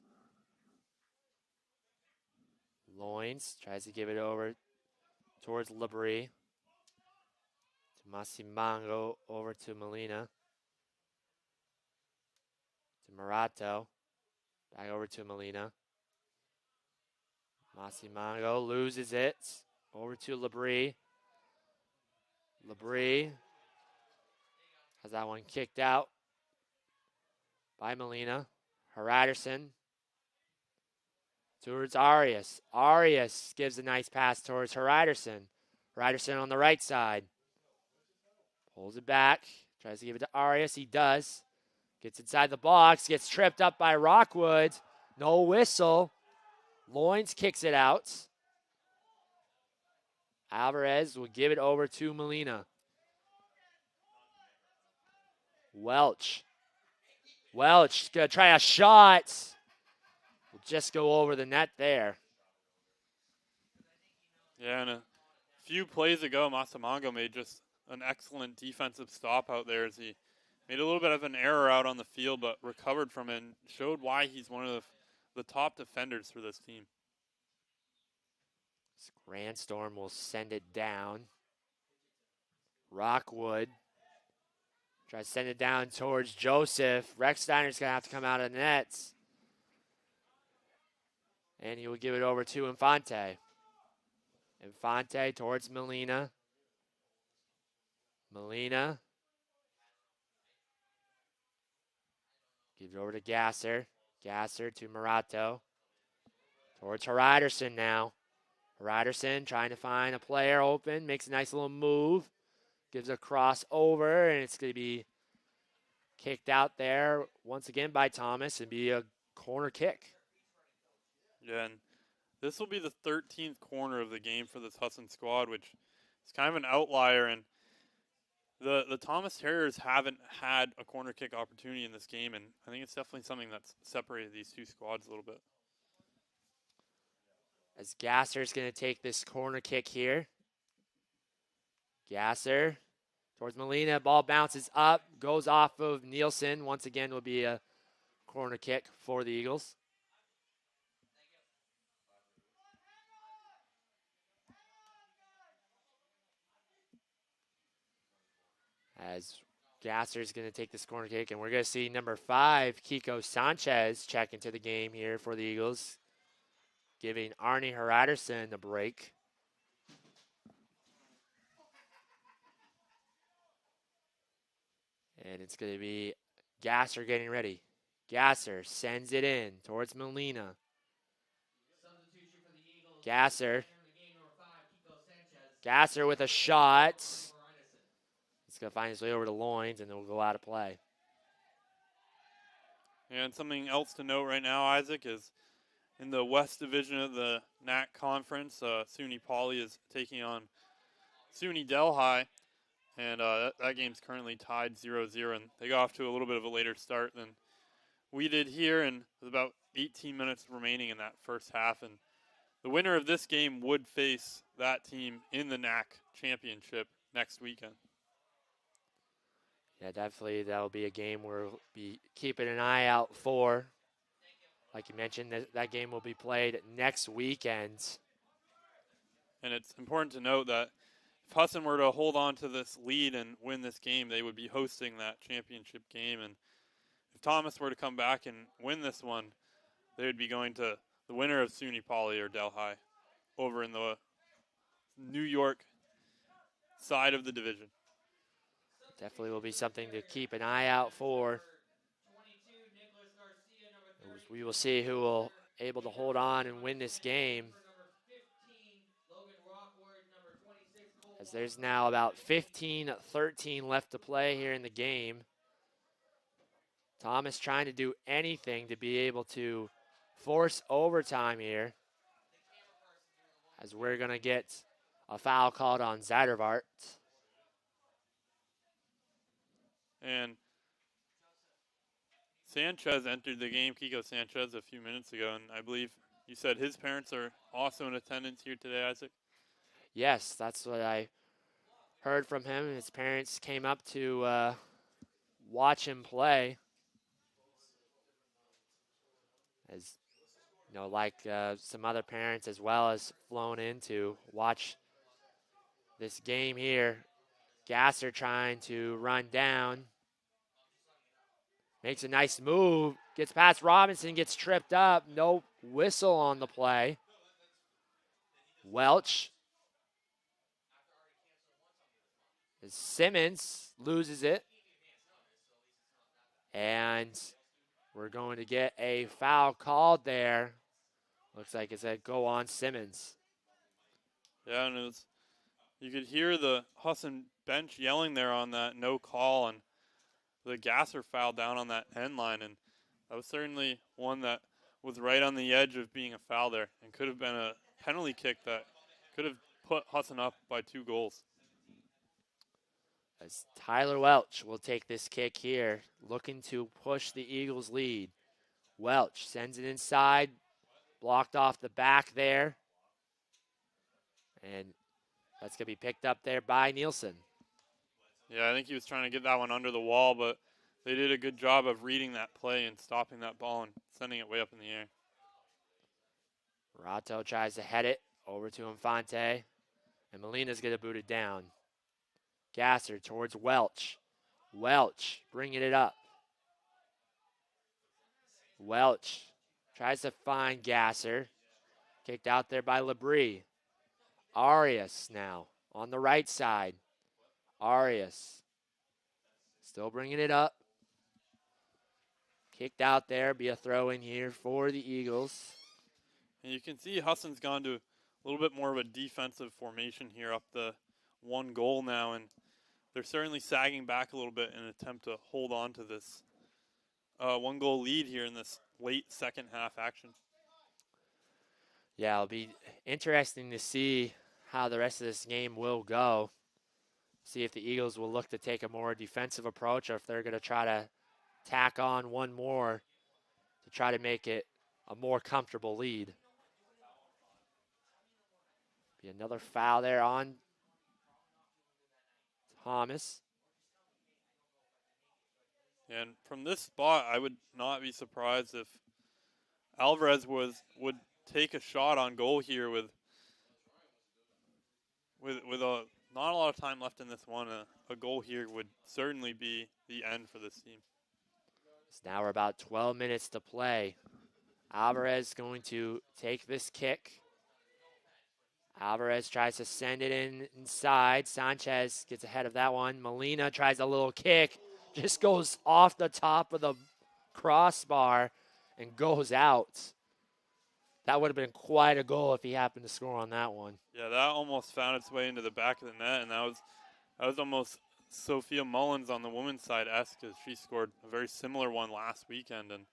Speaker 1: Loins tries to give it over towards Labrie. To Masimango, over to Molina. To Murato. Back over to Molina. Masimango loses it. Over to Labrie. Labrie has that one kicked out by Molina. Heriderson towards Arias. Arias gives a nice pass towards Heriderson. Heriderson on the right side. Pulls it back. Tries to give it to Arias. He does. Gets inside the box. Gets tripped up by Rockwood. No whistle. Loins kicks it out. Alvarez will give it over to Molina. Welch going to try a shot. Will just go over the net there.
Speaker 2: Yeah, and a few plays ago, Masamango made just an excellent defensive stop out there as he made a little bit of an error out on the field, but recovered from it and showed why he's one of the top defenders for this team.
Speaker 1: Grandstorm will send it down. Rockwood tries to send it down towards Joseph. Rex Steiner's going to have to come out of the nets. And he will give it over to Infante. Infante towards Molina. Molina. Gives it over to Gasser. Gasser to Murato. Towards Heriderson now. Heriderson trying to find a player open. Makes a nice little move. Gives a cross over, and it's going to be kicked out there once again by Thomas and be a corner kick.
Speaker 2: Yeah, and this will be the 13th corner of the game for this Husson squad, which is kind of an outlier. And the Thomas Terriers haven't had a corner kick opportunity in this game, and I think it's definitely something that's separated these two squads a little bit.
Speaker 1: As Gasser's going to take this corner kick here. Gasser towards Molina. Ball bounces up. Goes off of Nielsen. Once again will be a corner kick for the Eagles. As Gasser's going to take this corner kick. And we're going to see number 5, Kiko Sanchez, check into the game here for the Eagles. Giving Arnie Heriderson a break. And it's going to be Gasser getting ready. Gasser sends it in towards Molina. Gasser. Gasser with a shot. He's going to find his way over to Loins, and it'll go out of play.
Speaker 2: And something else to note right now, Isaac, is in the West Division of the NAC Conference, SUNY Poly is taking on SUNY Delhi, and that game's currently tied 0-0, and they got off to a little bit of a later start than we did here, and with about 18 minutes remaining in that first half, and the winner of this game would face that team in the NAC championship next weekend.
Speaker 1: Yeah, definitely that'll be a game we'll be keeping an eye out for. Like you mentioned, that game will be played next weekend.
Speaker 2: And it's important to note that if Husson were to hold on to this lead and win this game, they would be hosting that championship game. And if Thomas were to come back and win this one, they would be going to the winner of SUNY Poly or Delhi over in the New York side of the division.
Speaker 1: Definitely will be something to keep an eye out for. We will see who will able to hold on and win this game, as there's now about 15-13 left to play here in the game. Thomas trying to do anything to be able to force overtime here, as we're going to get a foul called on Zydervart.
Speaker 2: And Sanchez entered the game, Kiko Sanchez, a few minutes ago, and I believe you said his parents are also in attendance here today, Isaac?
Speaker 1: Yes, that's what I heard from him. His parents came up to watch him play. As you know, like some other parents as well as flown in to watch this game here. Gasser trying to run down. Makes a nice move. Gets past Robinson, gets tripped up. No whistle on the play. Welch. As Simmons loses it. And we're going to get a foul called there. Looks like it's a go on Simmons.
Speaker 2: Yeah, and you could hear the Husson bench yelling there on that no call, and the Gasser foul down on that end line, and that was certainly one that was right on the edge of being a foul there and could have been a penalty kick that could have put Husson up by 2 goals.
Speaker 1: As Tyler Welch will take this kick here, looking to push the Eagles' lead. Welch sends it inside, blocked off the back there, and that's going to be picked up there by Nielsen.
Speaker 2: Yeah, I think he was trying to get that one under the wall, but they did a good job of reading that play and stopping that ball and sending it way up in the air.
Speaker 1: Rato tries to head it over to Infante, and Molina's going to boot it down. Gasser towards Welch. Welch bringing it up. Welch tries to find Gasser. Kicked out there by Labrie. Arias now on the right side. Arias still bringing it up. Kicked out there. Be a throw in here for the Eagles.
Speaker 2: And you can see Husson's gone to a little bit more of a defensive formation here up the 1 goal now, and they're certainly sagging back a little bit in an attempt to hold on to this 1 goal lead here in this late second half action.
Speaker 1: Yeah, it'll be interesting to see how the rest of this game will go. See if the Eagles will look to take a more defensive approach, or if they're going to try to tack on one more to try to make it a more comfortable lead. Be another foul there on Thomas.
Speaker 2: And from this spot, I would not be surprised if Alvarez would take a shot on goal here with not a lot of time left in this one. A goal here would certainly be the end for this team.
Speaker 1: So now we're about 12 minutes to play. Alvarez going to take this kick. Alvarez tries to send it inside. Sanchez gets ahead of that one. Molina tries a little kick. Just goes off the top of the crossbar and goes out. That would have been quite a goal if he happened to score on that one.
Speaker 2: Yeah, that almost found its way into the back of the net, and that was almost Sophia Mullins on the women's side-esque, as she scored a very similar one last weekend, and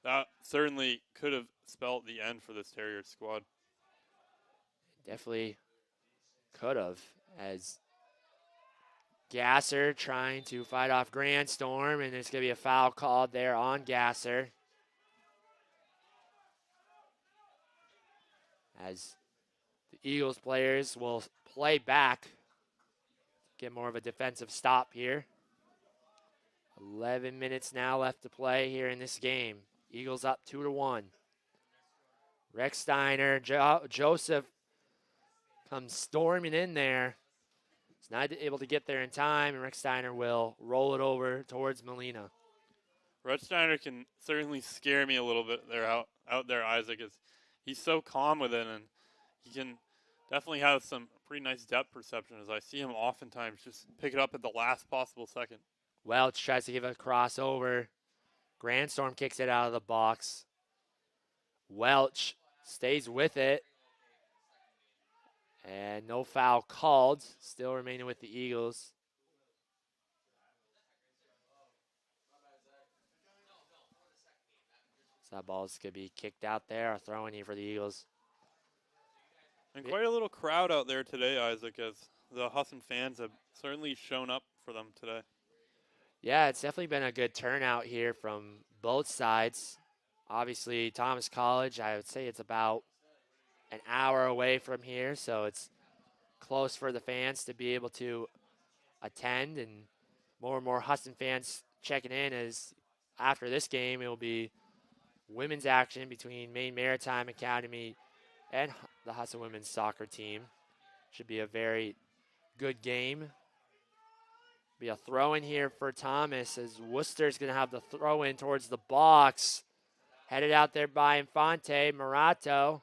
Speaker 2: that certainly could have spelled the end for this Terriers squad.
Speaker 1: Definitely could have, as Gasser trying to fight off Grandstorm, and there's going to be a foul called there on Gasser. As the Eagles players will play back, get more of a defensive stop here. 11 minutes now left to play here in this game. Eagles up 2-1. Rex Steiner, Joseph comes storming in there. He's not able to get there in time, and Rex Steiner will roll it over towards Molina.
Speaker 2: Rex Steiner can certainly scare me a little bit there out there, Isaac, as he's so calm with it, and he can definitely have some pretty nice depth perception, as I see him oftentimes just pick it up at the last possible second.
Speaker 1: Welch tries to give a crossover. Grandstorm kicks it out of the box. Welch stays with it. And no foul called. Still remaining with the Eagles. So that ball's going to be kicked out there. A throw in here for the Eagles.
Speaker 2: And quite a little crowd out there today, Isaac, as the Husson fans have certainly shown up for them today.
Speaker 1: Yeah, it's definitely been a good turnout here from both sides. Obviously, Thomas College, I would say it's about an hour away from here, so it's close for the fans to be able to attend, and more Husson fans checking in, as after this game it will be women's action between Maine Maritime Academy and the Husson women's soccer team. Should be a very good game. Be a throw in here for Thomas, as Worcester's going to have the throw in towards the box. Headed out there by Infante, Morato,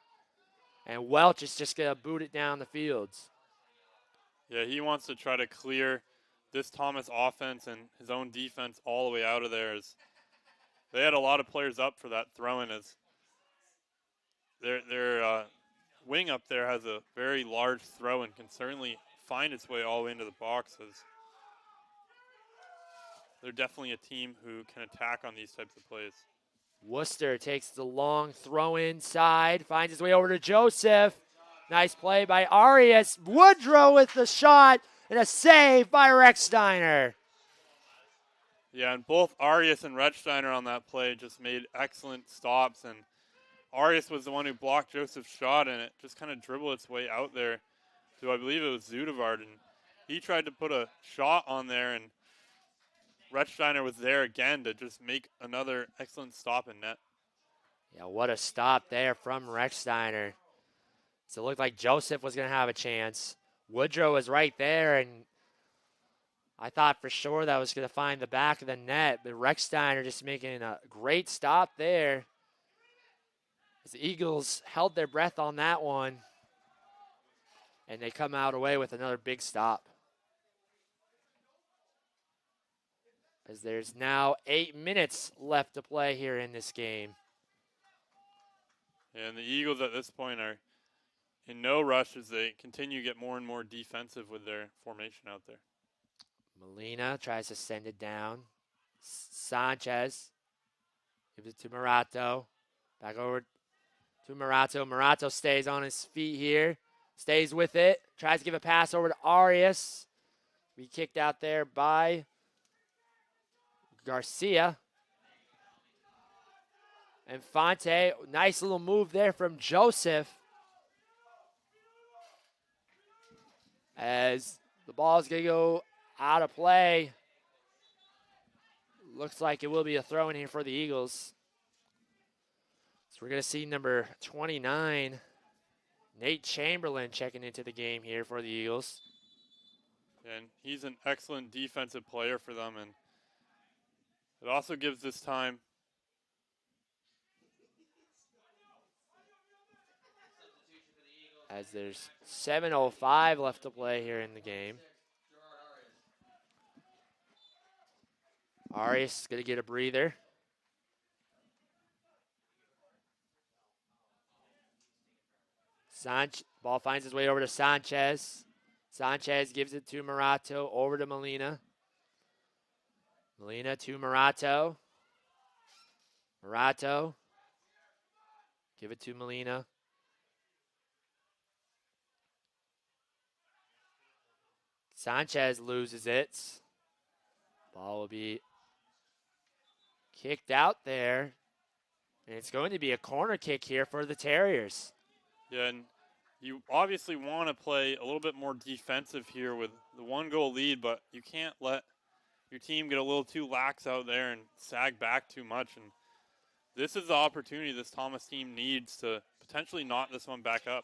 Speaker 1: and Welch is just going to boot it down the fields.
Speaker 2: Yeah, he wants to try to clear this Thomas offense and his own defense all the way out of there. As they had a lot of players up for that throw-in, as their wing up there has a very large throw and can certainly find its way all the way into the boxes. They're definitely a team who can attack on these types of plays.
Speaker 1: Worcester takes the long throw inside, finds his way over to Joseph. Nice play by Arias. Woodrow with the shot, and a save by Rex Steiner.
Speaker 2: Yeah, and both Arias and Rechsteiner on that play just made excellent stops, and Arias was the one who blocked Joseph's shot, and it just kind of dribbled its way out there to, I believe it was Zudevard, and he tried to put a shot on there, and Rechsteiner was there again to just make another excellent stop in net.
Speaker 1: Yeah, what a stop there from Rex Steiner. So it looked like Joseph was going to have a chance. Woodrow was right there, and I thought for sure that was going to find the back of the net, but Rex Steiner just making a great stop there. As the Eagles held their breath on that one, and they come out away with another big stop. As there's now 8 minutes left to play here in this game.
Speaker 2: And the Eagles at this point are in no rush as they continue to get more and more defensive with their formation out there.
Speaker 1: Molina tries to send it down. Sanchez gives it to Morato. Back over to Morato. Morato stays on his feet here. Stays with it. Tries to give a pass over to Arias. Be kicked out there by Garcia. Infante, nice little move there from Joseph. As the ball is going to go out of play. Looks like it will be a throw in here for the Eagles. So we're going to see number 29, Nate Chamberlain, checking into the game here for the Eagles.
Speaker 2: And he's an excellent defensive player for them, and it also gives this time
Speaker 1: as there's 7:05 left to play here in the game. Arias is going to get a breather. Ball finds his way over to Sanchez. Sanchez gives it to Morato, over to Molina. Molina to Morato. Morato. Give it to Molina. Sanchez loses it. Ball will be kicked out there. And it's going to be a corner kick here for the Terriers.
Speaker 2: Yeah, and you obviously want to play a little bit more defensive here with the 1-goal lead, but you can't let your team get a little too lax out there and sag back too much. And this is the opportunity this Thomas team needs to potentially knot this one back up.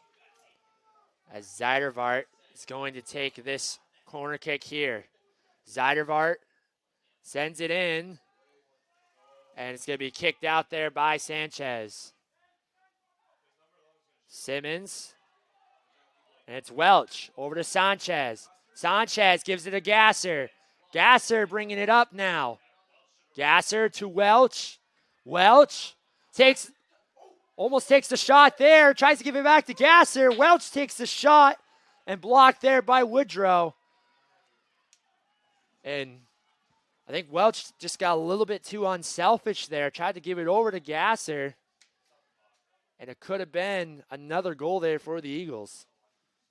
Speaker 1: As Zeidervart is going to take this corner kick here. Zeidervart sends it in, and it's going to be kicked out there by Sanchez. Simmons, and it's Welch over to Sanchez. Sanchez gives it to Gasser. Gasser bringing it up now. Gasser to Welch. Welch almost takes the shot there, tries to give it back to Gasser. Welch takes the shot and blocked there by Woodrow. And I think Welch just got a little bit too unselfish there, tried to give it over to Gasser. And it could have been another goal there for the Eagles.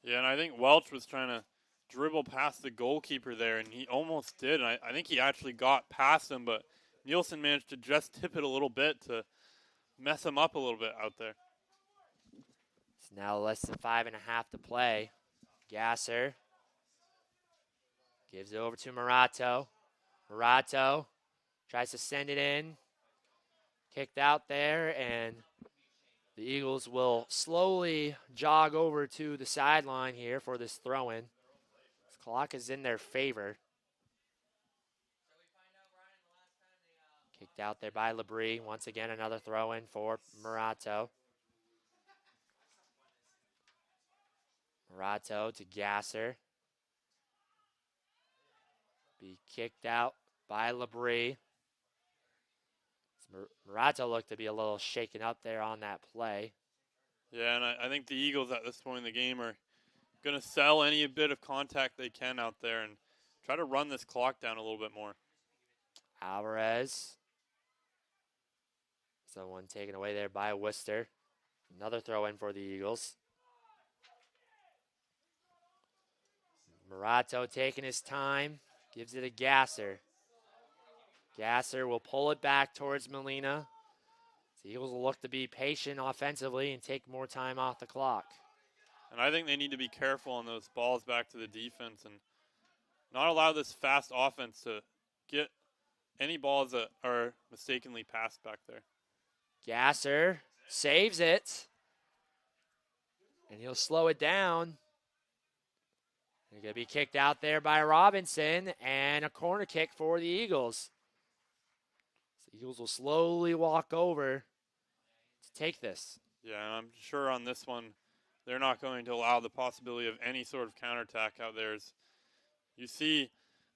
Speaker 2: Yeah, and I think Welch was trying to dribble past the goalkeeper there, and he almost did. And I think he actually got past him, but Nielsen managed to just tip it a little bit to mess him up a little bit out there.
Speaker 1: It's now less than 5.5 to play. Gasser gives it over to Morato. Morato tries to send it in. Kicked out there, and the Eagles will slowly jog over to the sideline here for this throw-in. This clock is in their favor. Kicked out there by Labrie. Once again, another throw-in for Morato. Morato to Gasser. Be kicked out by Labrie. Morato looked to be a little shaken up there on that play.
Speaker 2: Yeah, and I think the Eagles at this point in the game are going to sell any bit of contact they can out there and try to run this clock down a little bit more.
Speaker 1: Alvarez. Someone taken away there by Worcester. Another throw in for the Eagles. Morato taking his time. Gives it to Gasser. Gasser will pull it back towards Molina. The Eagles will look to be patient offensively and take more time off the clock.
Speaker 2: And I think they need to be careful on those balls back to the defense and not allow this fast offense to get any balls that are mistakenly passed back there.
Speaker 1: Gasser saves it. And he'll slow it down. They're going to be kicked out there by Robinson, and a corner kick for the Eagles. The Eagles will slowly walk over to take this.
Speaker 2: Yeah, and I'm sure on this one, they're not going to allow the possibility of any sort of counterattack out there. You see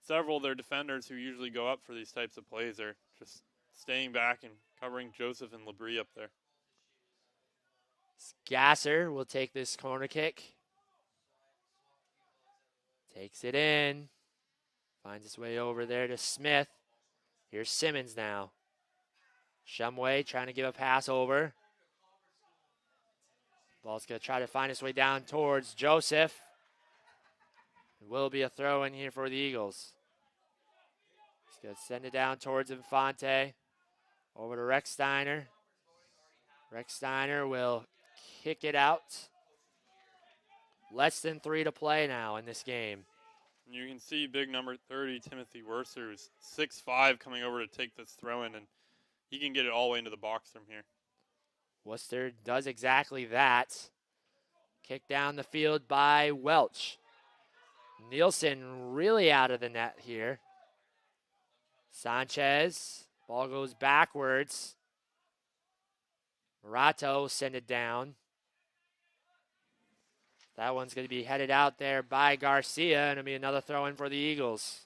Speaker 2: several of their defenders who usually go up for these types of plays are just staying back and covering Joseph and Labrie up there.
Speaker 1: Gasser will take this corner kick. Takes it in. Finds his way over there to Smith. Here's Simmons now. Shumway trying to give a pass over. Ball's going to try to find its way down towards Joseph. It will be a throw in here for the Eagles. He's going to send it down towards Infante. Over to Rechsteiner. Rechsteiner will kick it out. Less than 3 to play now in this game.
Speaker 2: You can see big number 30, Timothy Worcester, who's 6'5", coming over to take this throw in, and he can get it all the way into the box from here.
Speaker 1: Worcester does exactly that. Kicked down the field by Welch. Nielsen really out of the net here. Sanchez, ball goes backwards. Morato send it down. That one's going to be headed out there by Garcia, and it'll be another throw in for the Eagles.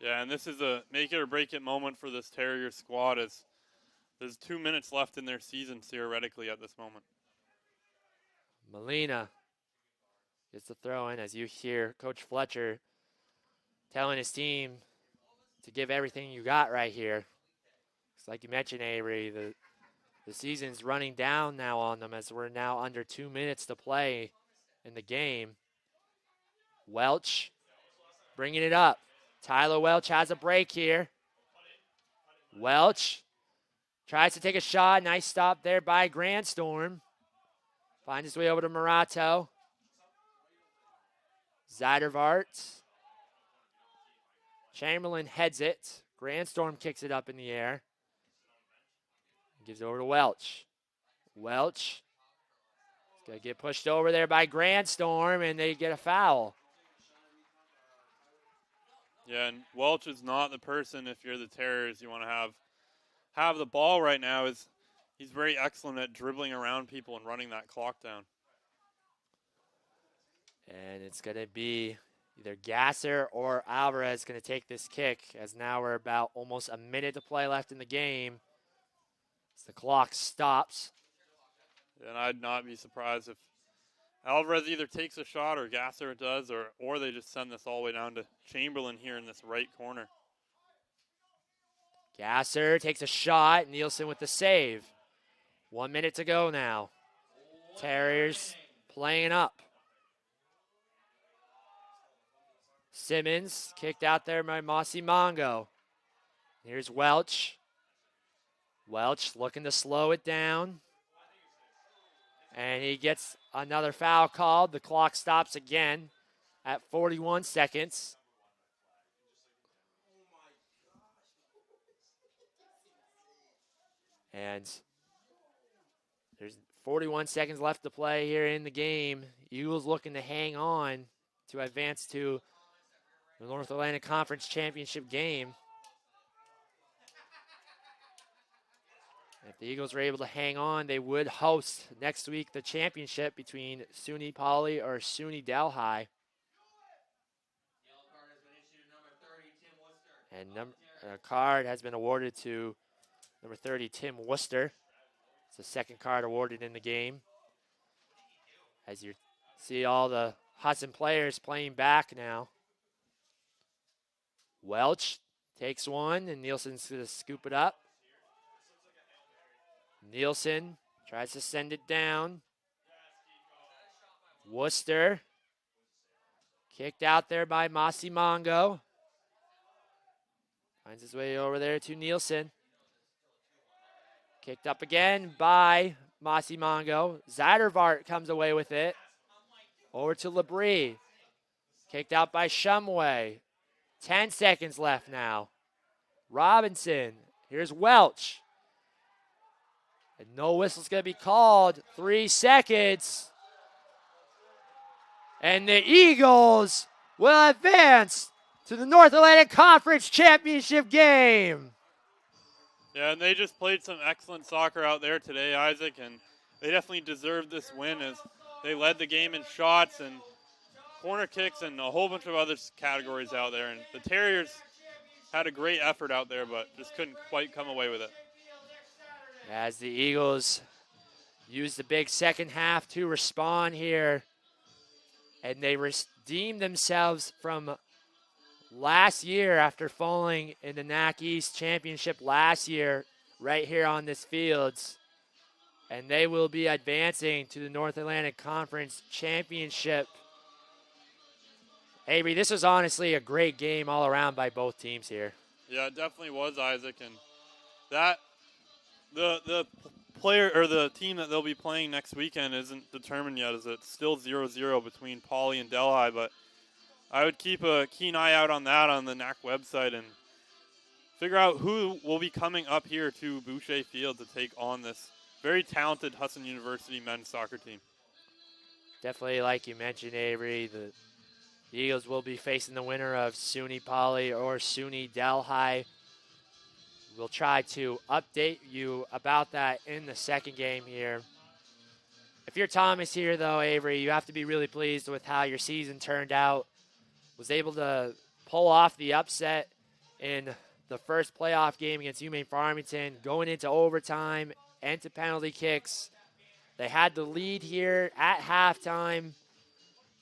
Speaker 2: Yeah, and this is a make it or break it moment for this Terrier squad as there's 2 minutes left in their season theoretically at this moment.
Speaker 1: Molina Gets the throw in as you hear Coach Fletcher telling his team to give everything you got right here. It's like you mentioned, Avery, the season's running down now on them as we're now under 2 minutes to play in the game. Welch bringing it up. Tyler Welch has a break here. Welch tries to take a shot. Nice stop there by Grandstorm. Finds his way over to Morato. Zeidervart. Chamberlain heads it. Grandstorm kicks it up in the air. Gives it over to Welch. Welch is going to get pushed over there by Grandstorm, and they get a foul.
Speaker 2: Yeah, and Welch is not the person, if you're the Terriers, you want to have the ball right now. He's very excellent at dribbling around people and running that clock down.
Speaker 1: And it's going to be either Gasser or Alvarez going to take this kick, as now we're about almost a minute to play left in the game. As the clock stops.
Speaker 2: And I'd not be surprised if Alvarez either takes a shot or Gasser does, or they just send this all the way down to Chamberlain here in this right corner.
Speaker 1: Gasser takes a shot. Nielsen with the save. 1 minute to go now. Terriers playing up. Simmons kicked out there by Mossy Mongo. Here's Welch. Welch looking to slow it down. And he gets another foul called. The clock stops again at 41 seconds. And there's 41 seconds left to play here in the game. Eagles looking to hang on to advance to the North Atlantic Conference Championship game. If the Eagles were able to hang on, they would host next week the championship between SUNY Poly or SUNY Delhi. And a card has been awarded to number 30, Tim Worcester. It's the second card awarded in the game. As you see all the Husson players playing back now. Welch takes one, and Nielsen's going to scoop it up. Nielsen tries to send it down. Worcester. Kicked out there by Mossy Mongo. Finds his way over there to Nielsen. Kicked up again by Mossy Mongo. Zeidervart comes away with it. Over to Labrie. Kicked out by Shumway. 10 seconds left now. Robinson. Here's Welch. And no whistle's going to be called. 3 seconds. And the Eagles will advance to the North Atlantic Conference Championship game.
Speaker 2: Yeah, and they just played some excellent soccer out there today, Isaac, and they definitely deserved this win as they led the game in shots and corner kicks and a whole bunch of other categories out there. And the Terriers had a great effort out there, but just couldn't quite come away with it.
Speaker 1: As the Eagles used the big second half to respond here, and they redeemed themselves from last year after falling in the NAC East Championship last year right here on this field. And they will be advancing to the North Atlantic Conference Championship. Avery, this was honestly a great game all around by both teams here.
Speaker 2: Yeah, it definitely was, Isaac. And that the player or the team that they'll be playing next weekend isn't determined yet, as it's still 0-0 between Poly and Delhi, but I would keep a keen eye out on that on the NAC website and figure out who will be coming up here to Boucher Field to take on this very talented Husson University men's soccer team.
Speaker 1: Definitely, like you mentioned, Avery, the Eagles will be facing the winner of SUNY Poly or SUNY Delhi. We'll try to update you about that in the second game here. If you're Thomas here, though, Avery, you have to be really pleased with how your season turned out. Was able to pull off the upset in the first playoff game against UMaine Farmington, going into overtime and to penalty kicks. They had the lead here at halftime,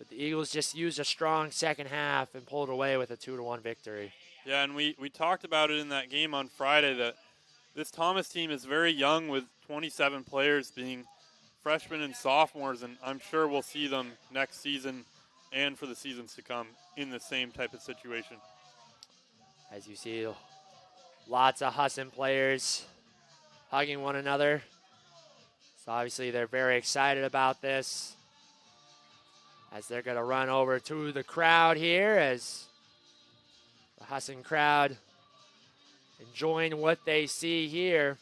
Speaker 1: But the Eagles just used a strong second half and pulled away with a 2-1 victory.
Speaker 2: Yeah, and we talked about it in that game on Friday that this Thomas team is very young with 27 players being freshmen and sophomores, and I'm sure we'll see them next season and for the seasons to come in the same type of situation.
Speaker 1: As you see, lots of Husson players hugging one another. So obviously they're very excited about this as they're going to run over to the crowd here as the Husson crowd enjoying what they see here.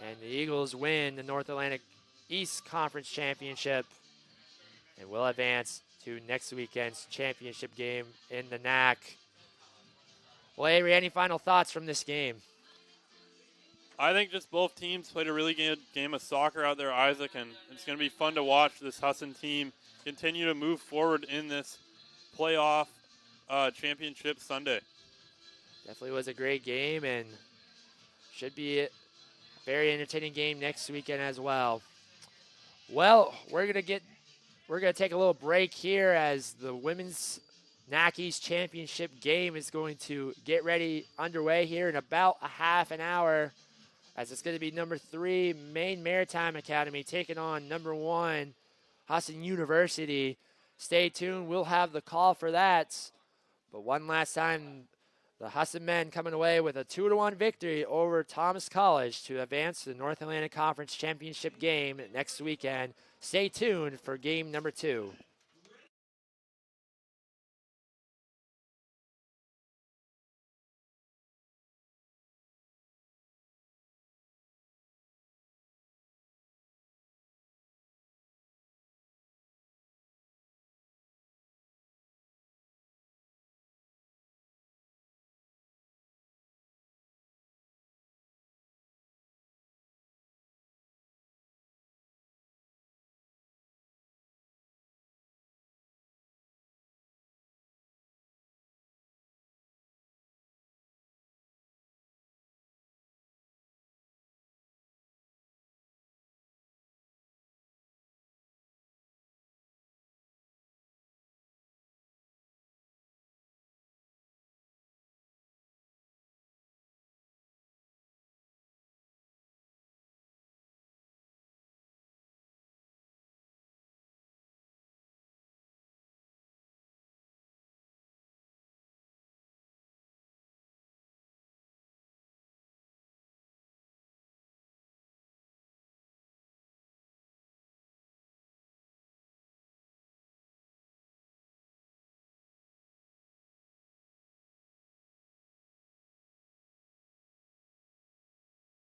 Speaker 1: And the Eagles win the North Atlantic East Conference Championship and will advance to next weekend's championship game in the NAC. Well, Avery, any final thoughts from this game?
Speaker 2: I think just both teams played a really good game of soccer out there, Isaac, and it's going to be fun to watch this Husson team continue to move forward in this playoff championship Sunday.
Speaker 1: Definitely was a great game and should be a very entertaining game next weekend as well. Well, we're gonna take a little break here as the women's NAC East Championship game is going to get ready underway here in about a half an hour, as it's going to be number 3 Maine Maritime Academy taking on number 1 Husson University. Stay tuned, we'll have the call for that. But one last time, the Husson men coming away with a 2-1 victory over Thomas College to advance to the North Atlantic Conference Championship game next weekend. Stay tuned for game number 2.